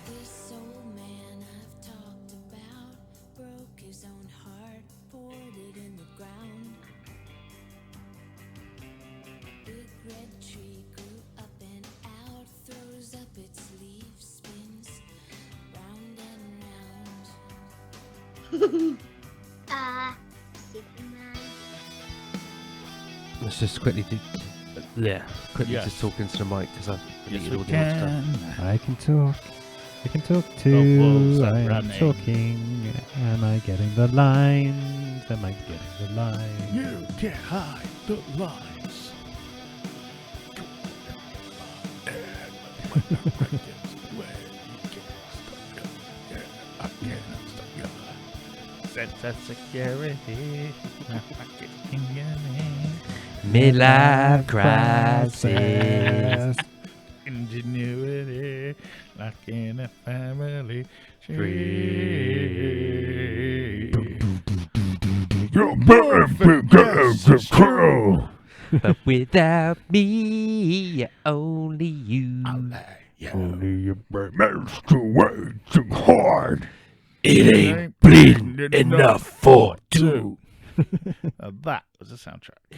This old man I've talked about broke his own heart, poured it in the ground. Big red tree grew up and out, throws up its leaves, spins round and round. Superman. Let's just quickly do. Quickly Yes. just talk into the mic because I've Yes, deleted we all the old stuff. can. I can talk. I can talk The wolves too. are I am running. talking. Am I getting the lines? Am I getting the lines? You get high the lines. Sense of security. Midlife crisis. Ingenuity, like in a family tree. Your perfect girl's crow. But without me, only you. Only your brain's too way too hard. It ain't bleeding enough for two. That was the soundtrack.